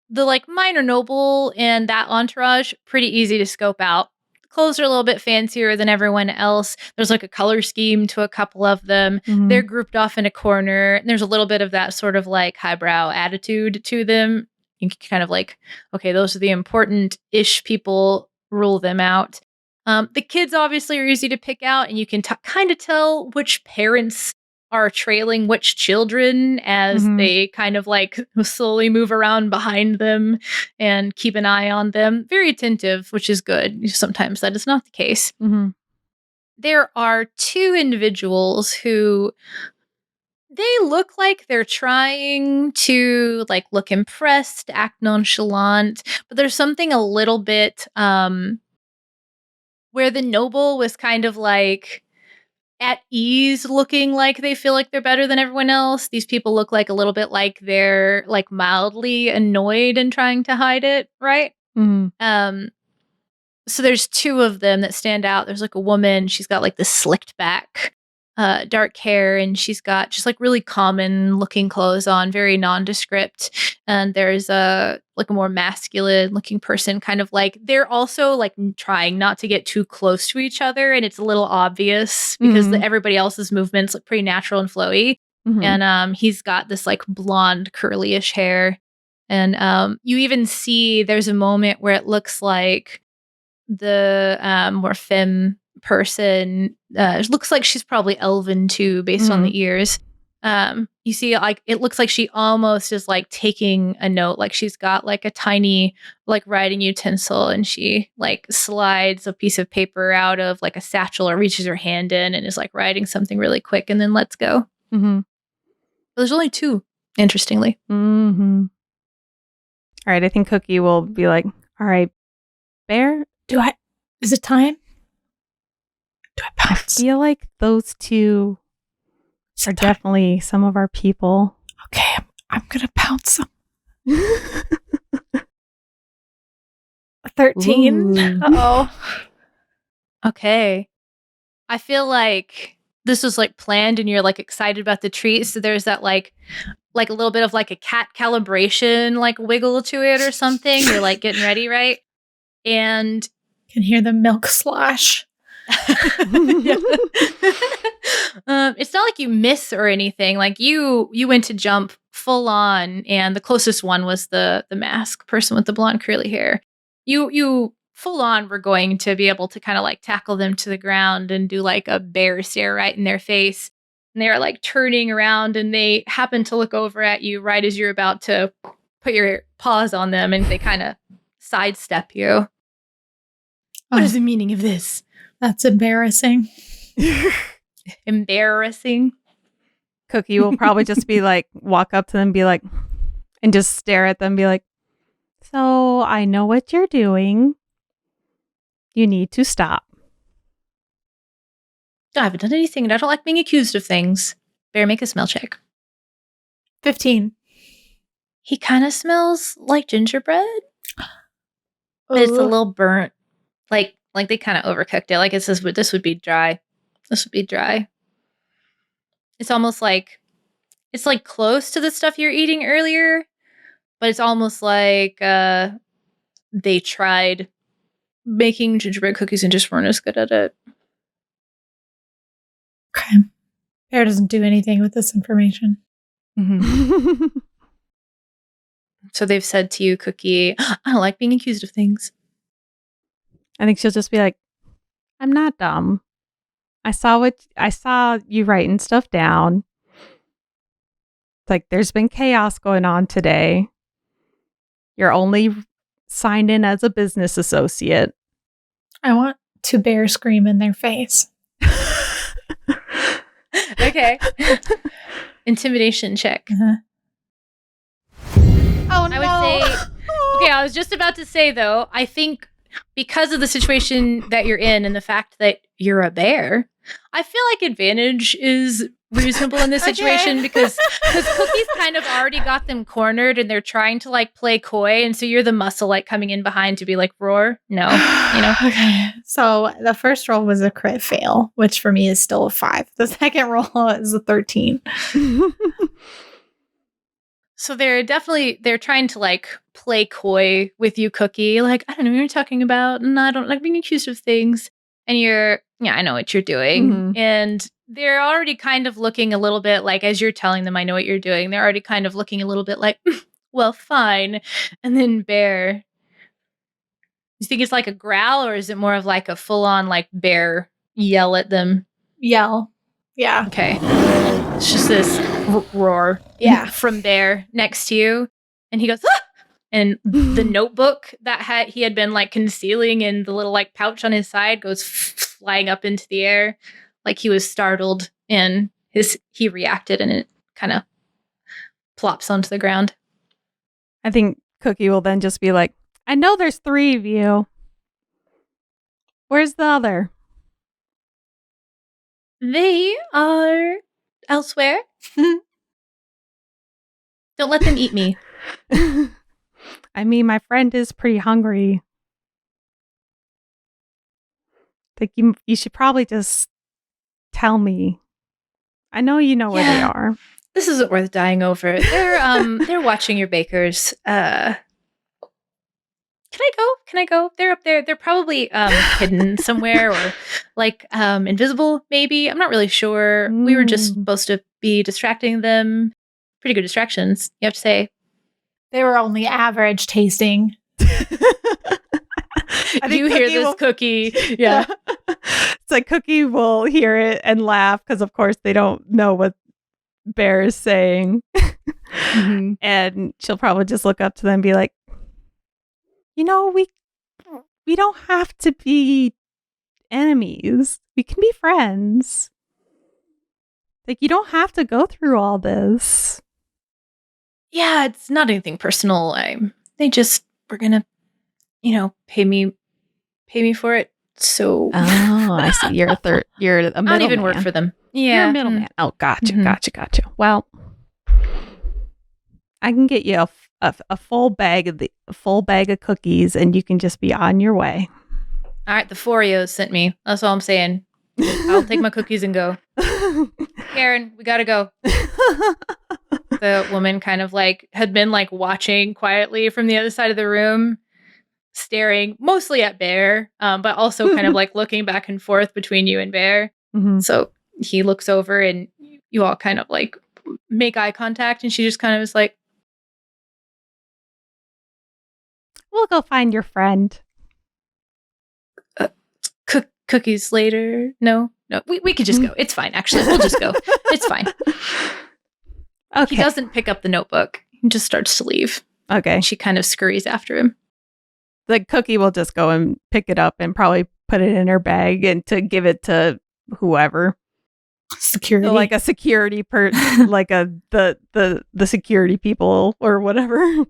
The like minor noble and that entourage, pretty easy to scope out. Clothes are a little bit fancier than everyone else. There's like a color scheme to a couple of them. They're grouped off in a corner. And there's a little bit of that sort of like highbrow attitude to them. You can kind of like, okay, those are the important-ish people, rule them out. The kids obviously are easy to pick out, and you can kind of tell which parents are trailing which children as they kind of like slowly move around behind them and keep an eye on them. Very attentive, which is good. Sometimes that is not the case. There are two individuals who they look like they're trying to like look impressed, act nonchalant, but there's something a little bit where the noble was kind of like at ease, looking like they feel like they're better than everyone else. These people look like a little bit like they're like mildly annoyed and trying to hide it, right? So there's two of them that stand out. There's like a woman, she's got like this slicked back dark hair, and she's got just like really common looking clothes on, very nondescript. And there's a like a more masculine looking person, kind of like they're also like trying not to get too close to each other, and it's a little obvious because everybody else's movements look pretty natural and flowy. And he's got this like blonde curly-ish hair, and you even see there's a moment where it looks like the more femme person looks like she's probably elven too, based on the ears. You see, like it looks like she almost is like taking a note, like she's got like a tiny like writing utensil, and she like slides a piece of paper out of like a satchel or reaches her hand in and is like writing something really quick and then lets go. But there's only two, interestingly. All right, I think Cookie will be like, all right, Bear, is it time? Do I I pounce? feel like those two are definitely some of our people. Okay, I'm gonna pounce them. 13. Ooh. Uh-oh. Okay. I feel like this was like planned and you're like excited about the treat. So there's that like a little bit of like a cat calibration, like wiggle to it or something. You're like getting ready, right? And Can hear the milk slosh. It's not like you miss or anything. Like you went to jump full on, and the closest one was the mask person with the blonde curly hair. You full on were going to be able to kind of like tackle them to the ground and do like a bear stare right in their face. And they are like turning around, and they happen to look over at you right as you're about to put your paws on them, and they kind of sidestep you. What is the meaning of this? That's embarrassing. Embarrassing. Cookie will probably just be like, walk up to them, be like, and just stare at them, be like, so I know what you're doing. You need to stop. I haven't done anything, and I don't like being accused of things. Bear, make a smell check. 15. He kind of smells like gingerbread, but it's a little burnt. Like they kind of overcooked it. Like it says, this would be dry. This would be dry. It's almost like it's like close to the stuff you're eating earlier, but it's almost like they tried making gingerbread cookies and just weren't as good at it. Okay. Bear doesn't do anything with this information. So they've said to you, Cookie, I don't like being accused of things. I think she'll just be like, I'm not dumb. I saw you writing stuff down. It's like there's been chaos going on today. You're only signed in as a business associate. I want to bear scream in their face. Okay. Intimidation check. Oh, no. I would say, okay, I was just about to say, though, I think because of the situation that you're in and the fact that you're a bear, I feel like advantage is reasonable in this situation because Cookie's kind of already got them cornered and they're trying to like play coy. And so you're the muscle like coming in behind to be like, roar. No, you know? Okay. So the first roll was a crit fail, which for me is still a 5. The second roll is a 13. So they're trying to like play coy with you, Cookie. Like, I don't know what you're talking about, and I don't like being accused of things. And I know what you're doing. And they're already kind of looking a little bit like, as you're telling them, I know what you're doing. They're already kind of looking a little bit like, well, fine. And then Bear, you think it's like a growl, or is it more of like a full-on like bear yell at them? Yell. Yeah. Okay. It's just this roar from Bear next to you. And he goes, ah! And the notebook that he had been like concealing in the little like pouch on his side goes flying up into the air. Like he was startled, and he reacted, and it kind of plops onto the ground. I think Cookie will then just be like, I know there's 3 of you. Where's the other? They are elsewhere. Don't let them eat me. I mean, my friend is pretty hungry. Like you should probably just tell me. I know you know where they are. This isn't worth dying over. They're watching your bakers. Can I go? They're up there. They're probably hidden somewhere, or like invisible, maybe. I'm not really sure. We were just supposed to be distracting them. Pretty good distractions, you have to say. They were only average tasting. You hear this, Cookie. Yeah. It's like Cookie will hear it and laugh because, of course, they don't know what Bear is saying. Mm-hmm. And she'll probably just look up to them and be like, you know, we don't have to be enemies. We can be friends. Like, you don't have to go through all this. Yeah, it's not anything personal. They just were gonna, pay me for it. So I see. You're a middleman. I don't even work for them. Yeah, you're a middleman. Oh, gotcha. Well, I can get you a full bag of cookies, and you can just be on your way. All right, the Forios sent me. That's all I'm saying. I'll take my cookies and go. Karen, we gotta go. The woman kind of like had been like watching quietly from the other side of the room, staring mostly at Bear, but also kind of like looking back and forth between you and Bear. Mm-hmm. So he looks over, and you all kind of like make eye contact, and she just kind of is like, we'll go find your friend. Cookies later. No, we could just go. It's fine. Actually, we'll just go. It's fine. Okay. He doesn't pick up the notebook. He just starts to leave. Okay. She kind of scurries after him. The Cookie will just go and pick it up and probably put it in her bag and to give it to whoever. Security. So like a security like the security people or whatever.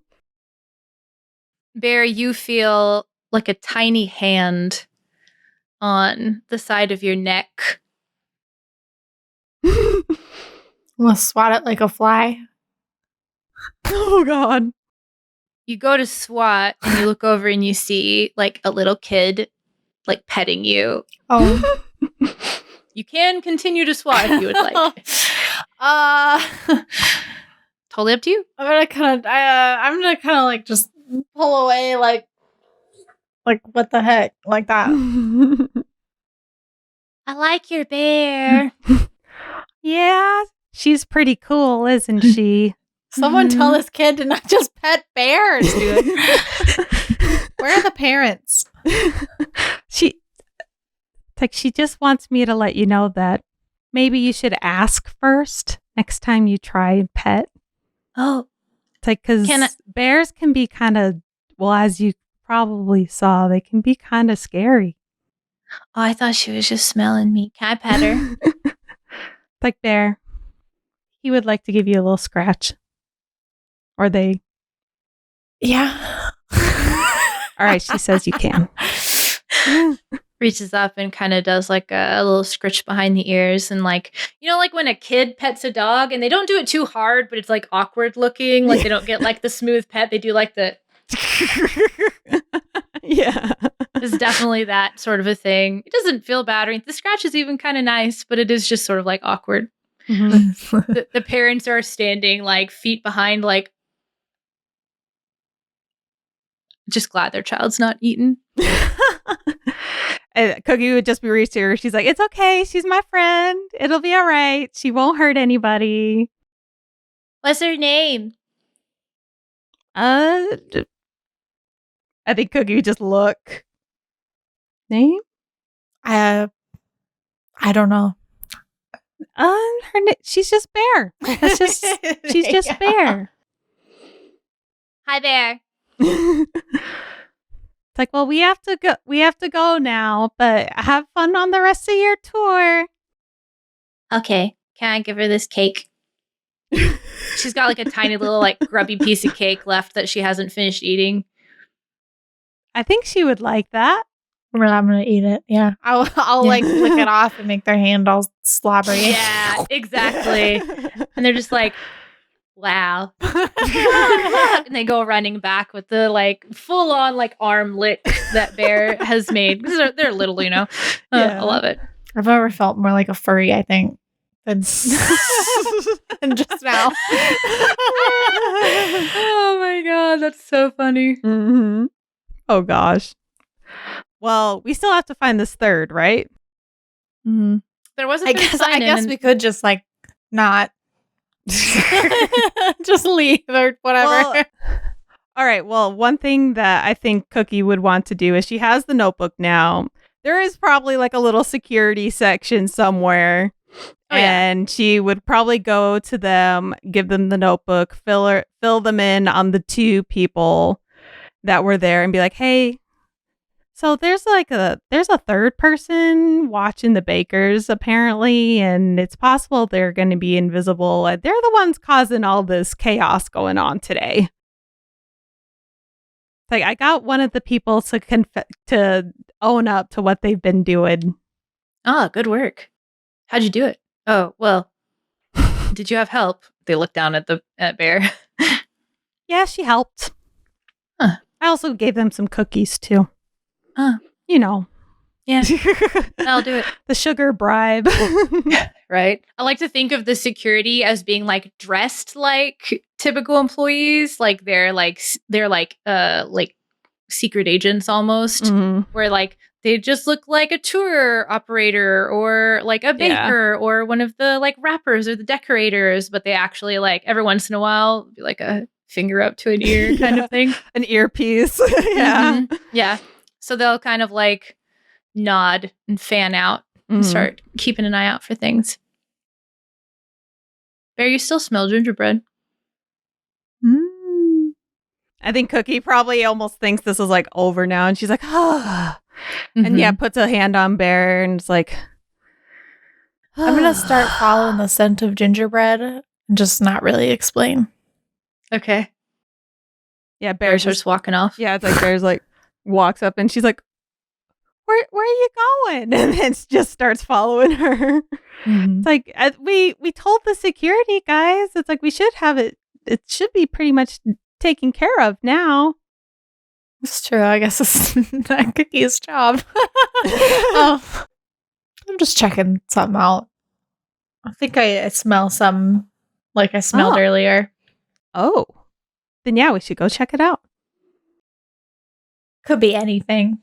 Bear, you feel like a tiny hand on the side of your neck. We'll swat it like a fly. Oh, God. You go to swat, and you look over, and you see like a little kid like petting you. Oh. You can continue to swat if you would like. Totally up to you. I'm gonna kind of like just pull away, like what the heck, like that. I like your bear. Yeah, she's pretty cool, isn't she? Someone tell this kid to not just pet bears, dude. Where are the parents? She just wants me to let you know that maybe you should ask first next time you try and pet. Oh. It's like, because bears can be kind of, well, as you probably saw, they can be kind of scary. Oh, I thought she was just smelling me. Can I pet her? Like, Bear, he would like to give you a little scratch. Or they. Yeah. All right, she says you can. Reaches up and kind of does like a little scritch behind the ears, and like, like when a kid pets a dog and they don't do it too hard, but it's like awkward looking, like they don't get like the smooth pet, they do like the yeah, it's definitely that sort of a thing. It doesn't feel bad, or the scratch is even kind of nice, but it is just sort of like awkward. Mm-hmm. the parents are standing like feet behind, like just glad their child's not eaten. And Cookie would just be reassuring her. She's like, it's okay. She's my friend. It'll be all right. She won't hurt anybody. What's her name? I think Cookie would just look. Name? I don't know. She's just Bear. That's just she's just Yeah. Bear. Hi there. It's like, well, we have to go. We have to go now, but have fun on the rest of your tour. Okay, can I give her this cake? She's got like a tiny little like grubby piece of cake left that she hasn't finished eating. I think she would like that. I'm gonna eat it. Yeah, I'll like lick it off and make their hand all slobbery. Yeah, exactly. And they're just like, wow. And they go running back with the like full on like arm lick that Bear has made. Because they're little, you know. Yeah. I love it. I've never felt more like a furry, I think, than just now. Oh my god, that's so funny. Mm-hmm. Oh gosh. Well, we still have to find this third, right? Mm-hmm. There was a I third guess sign-in, we could just like not just leave or whatever. Well, all right. Well, one thing that I think Cookie would want to do is she has the notebook now. There is probably like a little security section somewhere. Oh, yeah. And she would probably go to them, give them the notebook, fill them in on the two people that were there and be like, hey, so there's a third person watching the bakers apparently, and it's possible they're going to be invisible. They're the ones causing all this chaos going on today. Like, I got one of the people to own up to what they've been doing. Oh, good work. How'd you do it? Oh, well, did you have help? They look down at Bear. Yeah, she helped. Huh. I also gave them some cookies too. Huh. You know. Yeah, I'll do it. The sugar bribe. Right? I like to think of the security as being like dressed like typical employees, like they're like secret agents almost, Mhm. where like they just look like a tour operator or like a baker or one of the like rappers or the decorators, but they actually like every once in a while be like a finger up to an ear kind of thing. An earpiece. Yeah. Mhm. Yeah. So they'll kind of like nod and fan out and Mhm. start keeping an eye out for things. Bear, you still smell gingerbread? Mm. I think Cookie probably almost thinks this is like over now, and she's like, ah. And yeah, puts a hand on Bear and it's like, I'm gonna start following the scent of gingerbread and just not really explain. Okay. Yeah, Bear Bear starts just, walking off. yeah, it's like Bear's like walks up and she's like, where are you going? And then just starts following her. Mhm. It's like, we told the security guys, it's like we should have it. It should be pretty much taken care of now. It's true. I guess it's not Cookie's job. I'm just checking something out. I think I smell some like I smelled earlier. Oh, then yeah, we should go check it out. Could be anything.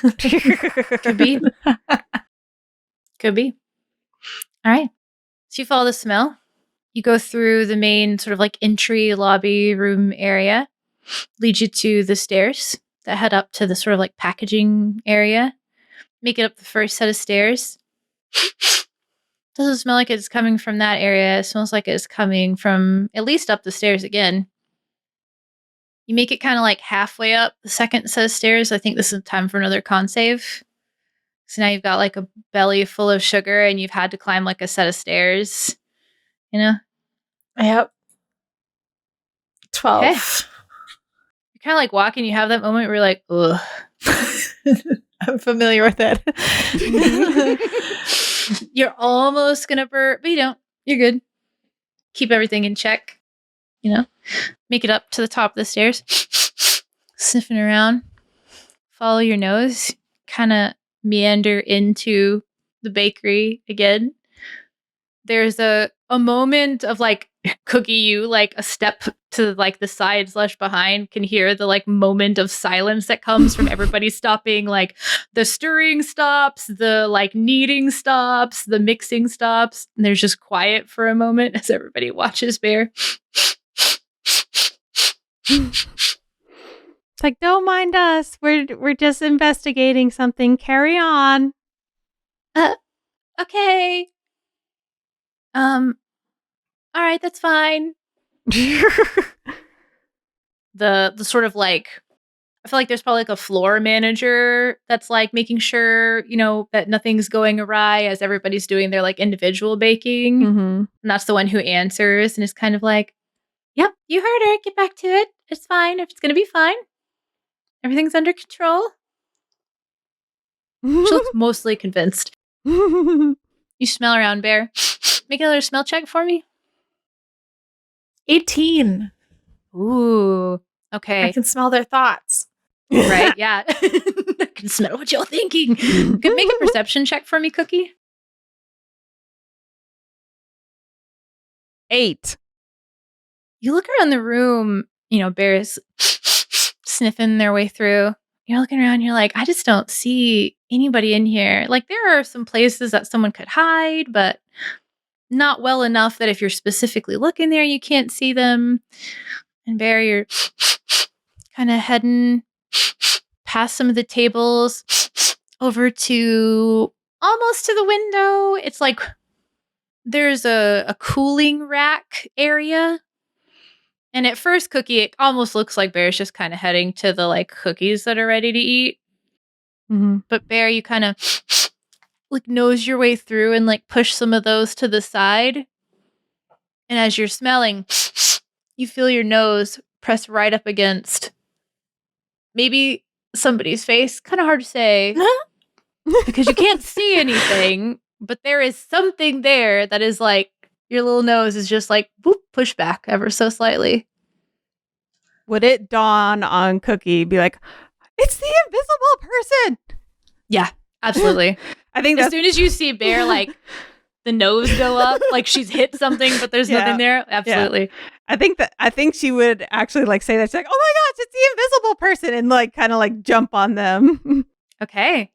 Could be. Could be. All right. So you follow the smell. You go through the main sort of like entry lobby room area. Leads you to the stairs that head up to the sort of like packaging area. Make it up the first set of stairs. Doesn't smell like it's coming from that area. It smells like it's coming from at least up the stairs again. You make it kind of like halfway up the second set of stairs. I think this is time for another con save. So now you've got like a belly full of sugar and you've had to climb like a set of stairs. You know? Yep. 12. Okay. You're kind of like walking. You have that moment where you're like, ugh. I'm familiar with it. You're almost going to burp, but you don't. You're good. Keep everything in check. You know? Make it up to the top of the stairs. Sniffing around. Follow your nose. Kind of meander into the bakery again. There's a moment of like Cookie, you like a step to like the side / behind can hear the like moment of silence that comes from everybody stopping. Like the stirring stops, the like kneading stops, the mixing stops, and there's just quiet for a moment as everybody watches Bear. It's like, don't mind us. We're just investigating something. Carry on. Okay. All right, that's fine. The sort of like, I feel like there's probably like a floor manager that's like making sure, that nothing's going awry as everybody's doing their like individual baking. Mm-hmm. And that's the one who answers and is kind of like, yep, you heard her. Get back to it. It's fine. It's going to be fine. Everything's under control. She looks mostly convinced. You smell around, Bear. Make another smell check for me. 18. Ooh. Okay. I can smell their thoughts. Right? Yeah. I can smell what you're thinking. Could make a perception check for me, Cookie. 8. You look around the room, bears sniffing their way through. You're looking around, you're like, I just don't see anybody in here. Like, there are some places that someone could hide, but not well enough that if you're specifically looking there, you can't see them. And Bear, you're kind of heading past some of the tables over to almost to the window. It's like there's a cooling rack area. And at first, Cookie, it almost looks like Bear's just kind of heading to the like cookies that are ready to eat. Mm-hmm. But Bear, you kind of like nose your way through and like push some of those to the side. And as you're smelling, you feel your nose press right up against maybe somebody's face. Kind of hard to say because you can't see anything, but there is something there that is like your little nose is just like whoop, push back ever so slightly. Would it dawn on Cookie, be like, it's the invisible person? Yeah, absolutely. I think as soon as you see Bear, like the nose go up, like she's hit something, but there's nothing there. Absolutely. Yeah. I think she would actually like say that. She's like, oh my gosh, it's the invisible person, and like kind of like jump on them. Okay.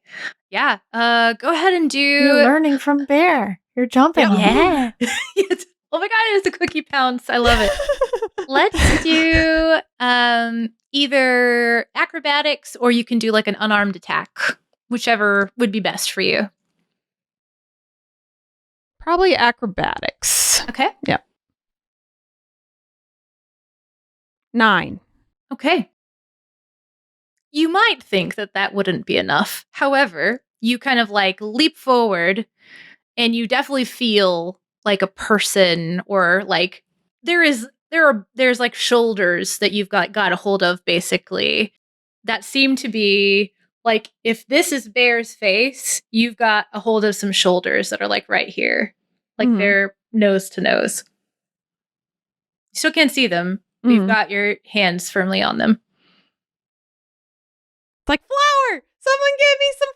Yeah. Go ahead and do. You're learning from Bear. You're jumping. Yeah. Yes. Oh my god, it's a cookie pounce. I love it. Let's do either acrobatics or you can do like an unarmed attack, whichever would be best for you. Probably acrobatics. Okay. Yep. 9. Okay. You might think that wouldn't be enough. However, you kind of like leap forward and you definitely feel like a person or like there's like shoulders that you've got a hold of basically that seem to be like if this is Bear's face, you've got a hold of some shoulders that are like right here. Like they're nose to nose. You still can't see them, but you've got your hands firmly on them. It's like, flour! Someone give me some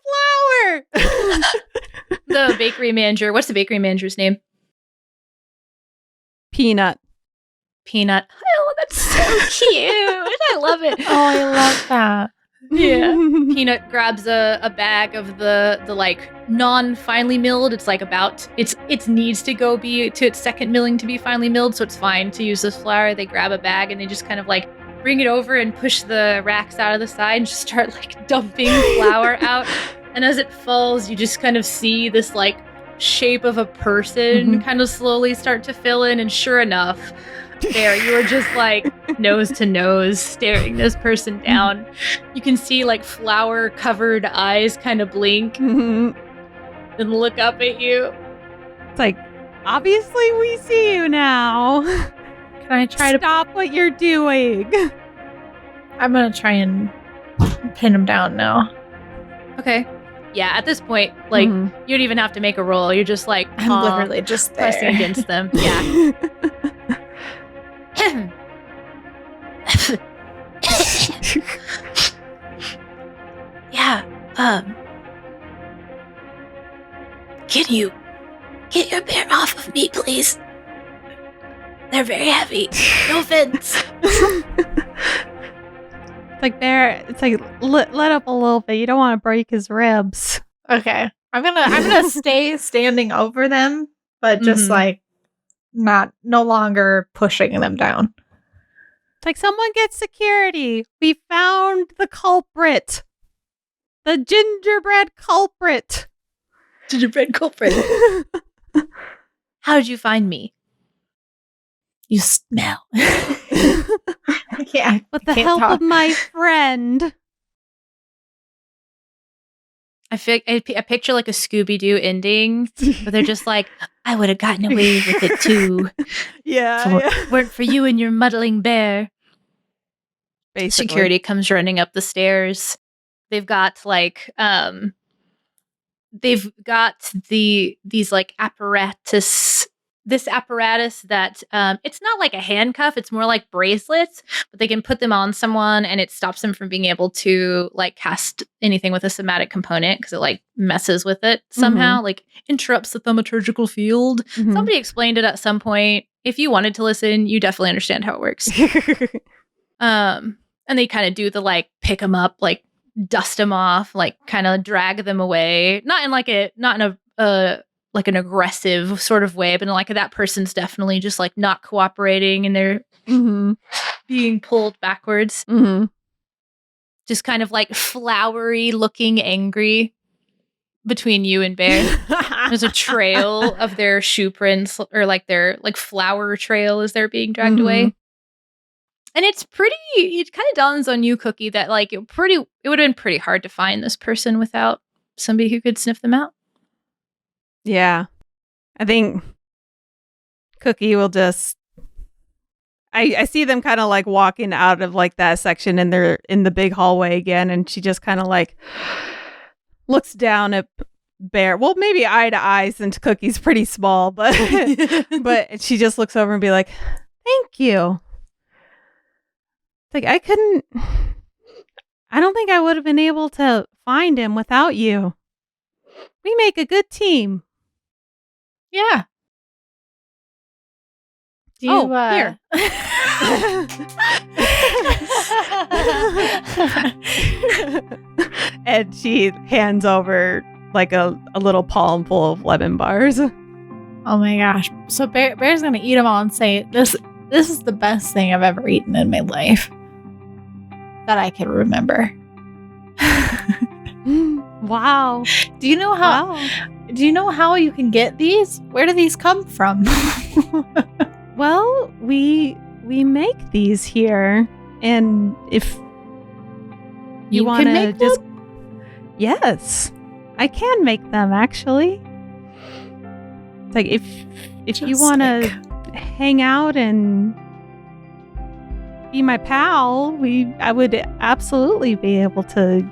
flour! The bakery manager, what's the bakery manager's name? Peanut. Oh, that's so cute. I love it. Oh, I love that. Yeah. Peanut grabs a bag of the like non-finely milled. It's like about it needs to go be to its second milling to be finely milled, so it's fine to use this flour. They grab a bag and they just kind of like bring it over and push the racks out of the side and just start like dumping flour out. And as it falls, you just kind of see this like shape of a person kind of slowly start to fill in. And sure enough, there you are just like nose to nose staring this person down. You can see like flour covered eyes kind of blink and look up at you. It's like, obviously we see you now. Can I try to stop what you're doing? I'm gonna try and pin him down now. Okay. Yeah, at this point, like you don't even have to make a roll. You're just like I'm literally just there. pressing against them. Yeah. Yeah. Can you get your bear off of me, please? They're very heavy. No offense. It's like, Bear, it's like, let up a little bit. You don't want to break his ribs. Okay. I'm gonna stay standing over them, but just like no longer pushing them down. It's like, someone get security. We found the culprit. The gingerbread culprit. Gingerbread culprit. How did you find me? You smell. With the help of my friend. I picture like a Scooby-Doo ending, but they're just like, I would have gotten away with it too. Weren't for you and your muddling bear. Basically. Security comes running up the stairs. They've got like these like apparatus. This apparatus that it's not like a handcuff, it's more like bracelets, but they can put them on someone and it stops them from being able to like cast anything with a somatic component because it like messes with it somehow, like interrupts the thaumaturgical field. Somebody explained it at some point. If you wanted to listen, you definitely understand how it works. And they kind of do the like pick them up, like dust them off, like kind of drag them away. Not in a like an aggressive sort of way, but like that person's definitely just like not cooperating and they're being pulled backwards. Just kind of like flowery looking angry between you and Bear. There's a trail of their shoe prints or like their like flower trail as they're being dragged away. And it kind of dawns on you, Cookie, that like it would have been pretty hard to find this person without somebody who could sniff them out. Yeah. I think Cookie will just... I see them kind of like walking out of like that section and they're in the big hallway again. And she just kind of like looks down at Bear. Well, maybe eye to eye since Cookie's pretty small, but she just looks over and be like, thank you. It's like, I don't think I would have been able to find him without you. We make a good team. Yeah. Do you, here. And she hands over like a little palm full of lemon bars. Oh my gosh. So Bear's gonna eat them all and say, this is the best thing I've ever eaten in my life that I can remember. Wow. Do you know how you can get these? Where do these come from? Well, we make these here, and if you want to just... Yes, I can make them, actually. It's like, if you want to hang out and be my pal, I would absolutely be able to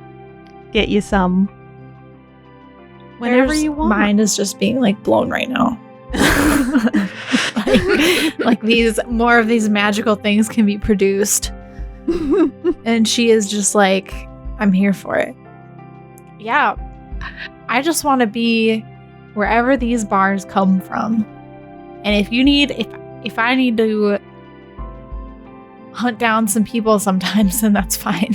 get you some whenever you want. Mine is just being like blown right now. like more of these magical things can be produced. And she is just like, I'm here for it. Yeah. I just want to be wherever these bars come from. And if I need to hunt down some people sometimes, then that's fine.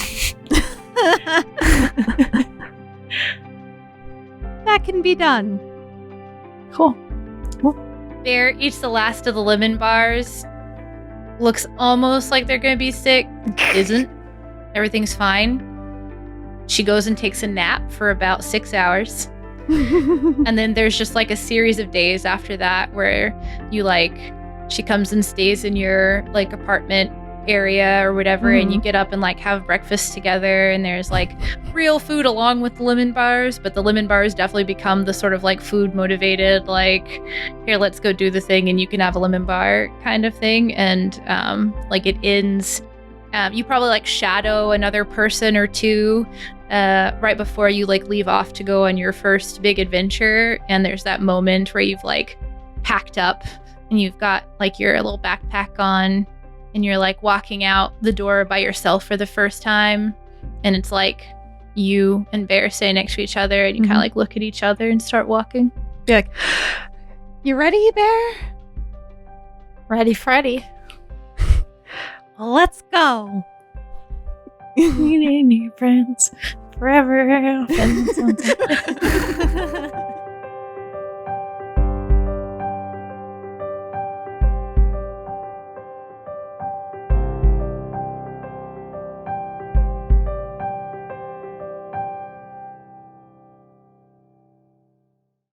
That can be done. Cool. Bear eats the last of the lemon bars. Looks almost like they're going to be sick. Isn't. Everything's fine. She goes and takes a nap for about 6 hours. And then there's just like a series of days after that where she comes and stays in your like apartment area or whatever, and you get up and like have breakfast together, and there's like real food along with the lemon bars, but the lemon bars definitely become the sort of like food motivated, like, here, let's go do the thing and you can have a lemon bar kind of thing. And like it ends, you probably like shadow another person or two right before you like leave off to go on your first big adventure, and there's that moment where you've like packed up and you've got like your little backpack on, and you're like walking out the door by yourself for the first time, and it's like you and Bear stay next to each other, and you kind of like look at each other and start walking. Be like, you ready, Bear? Ready, Freddy. Well, let's go. You and your friends forever.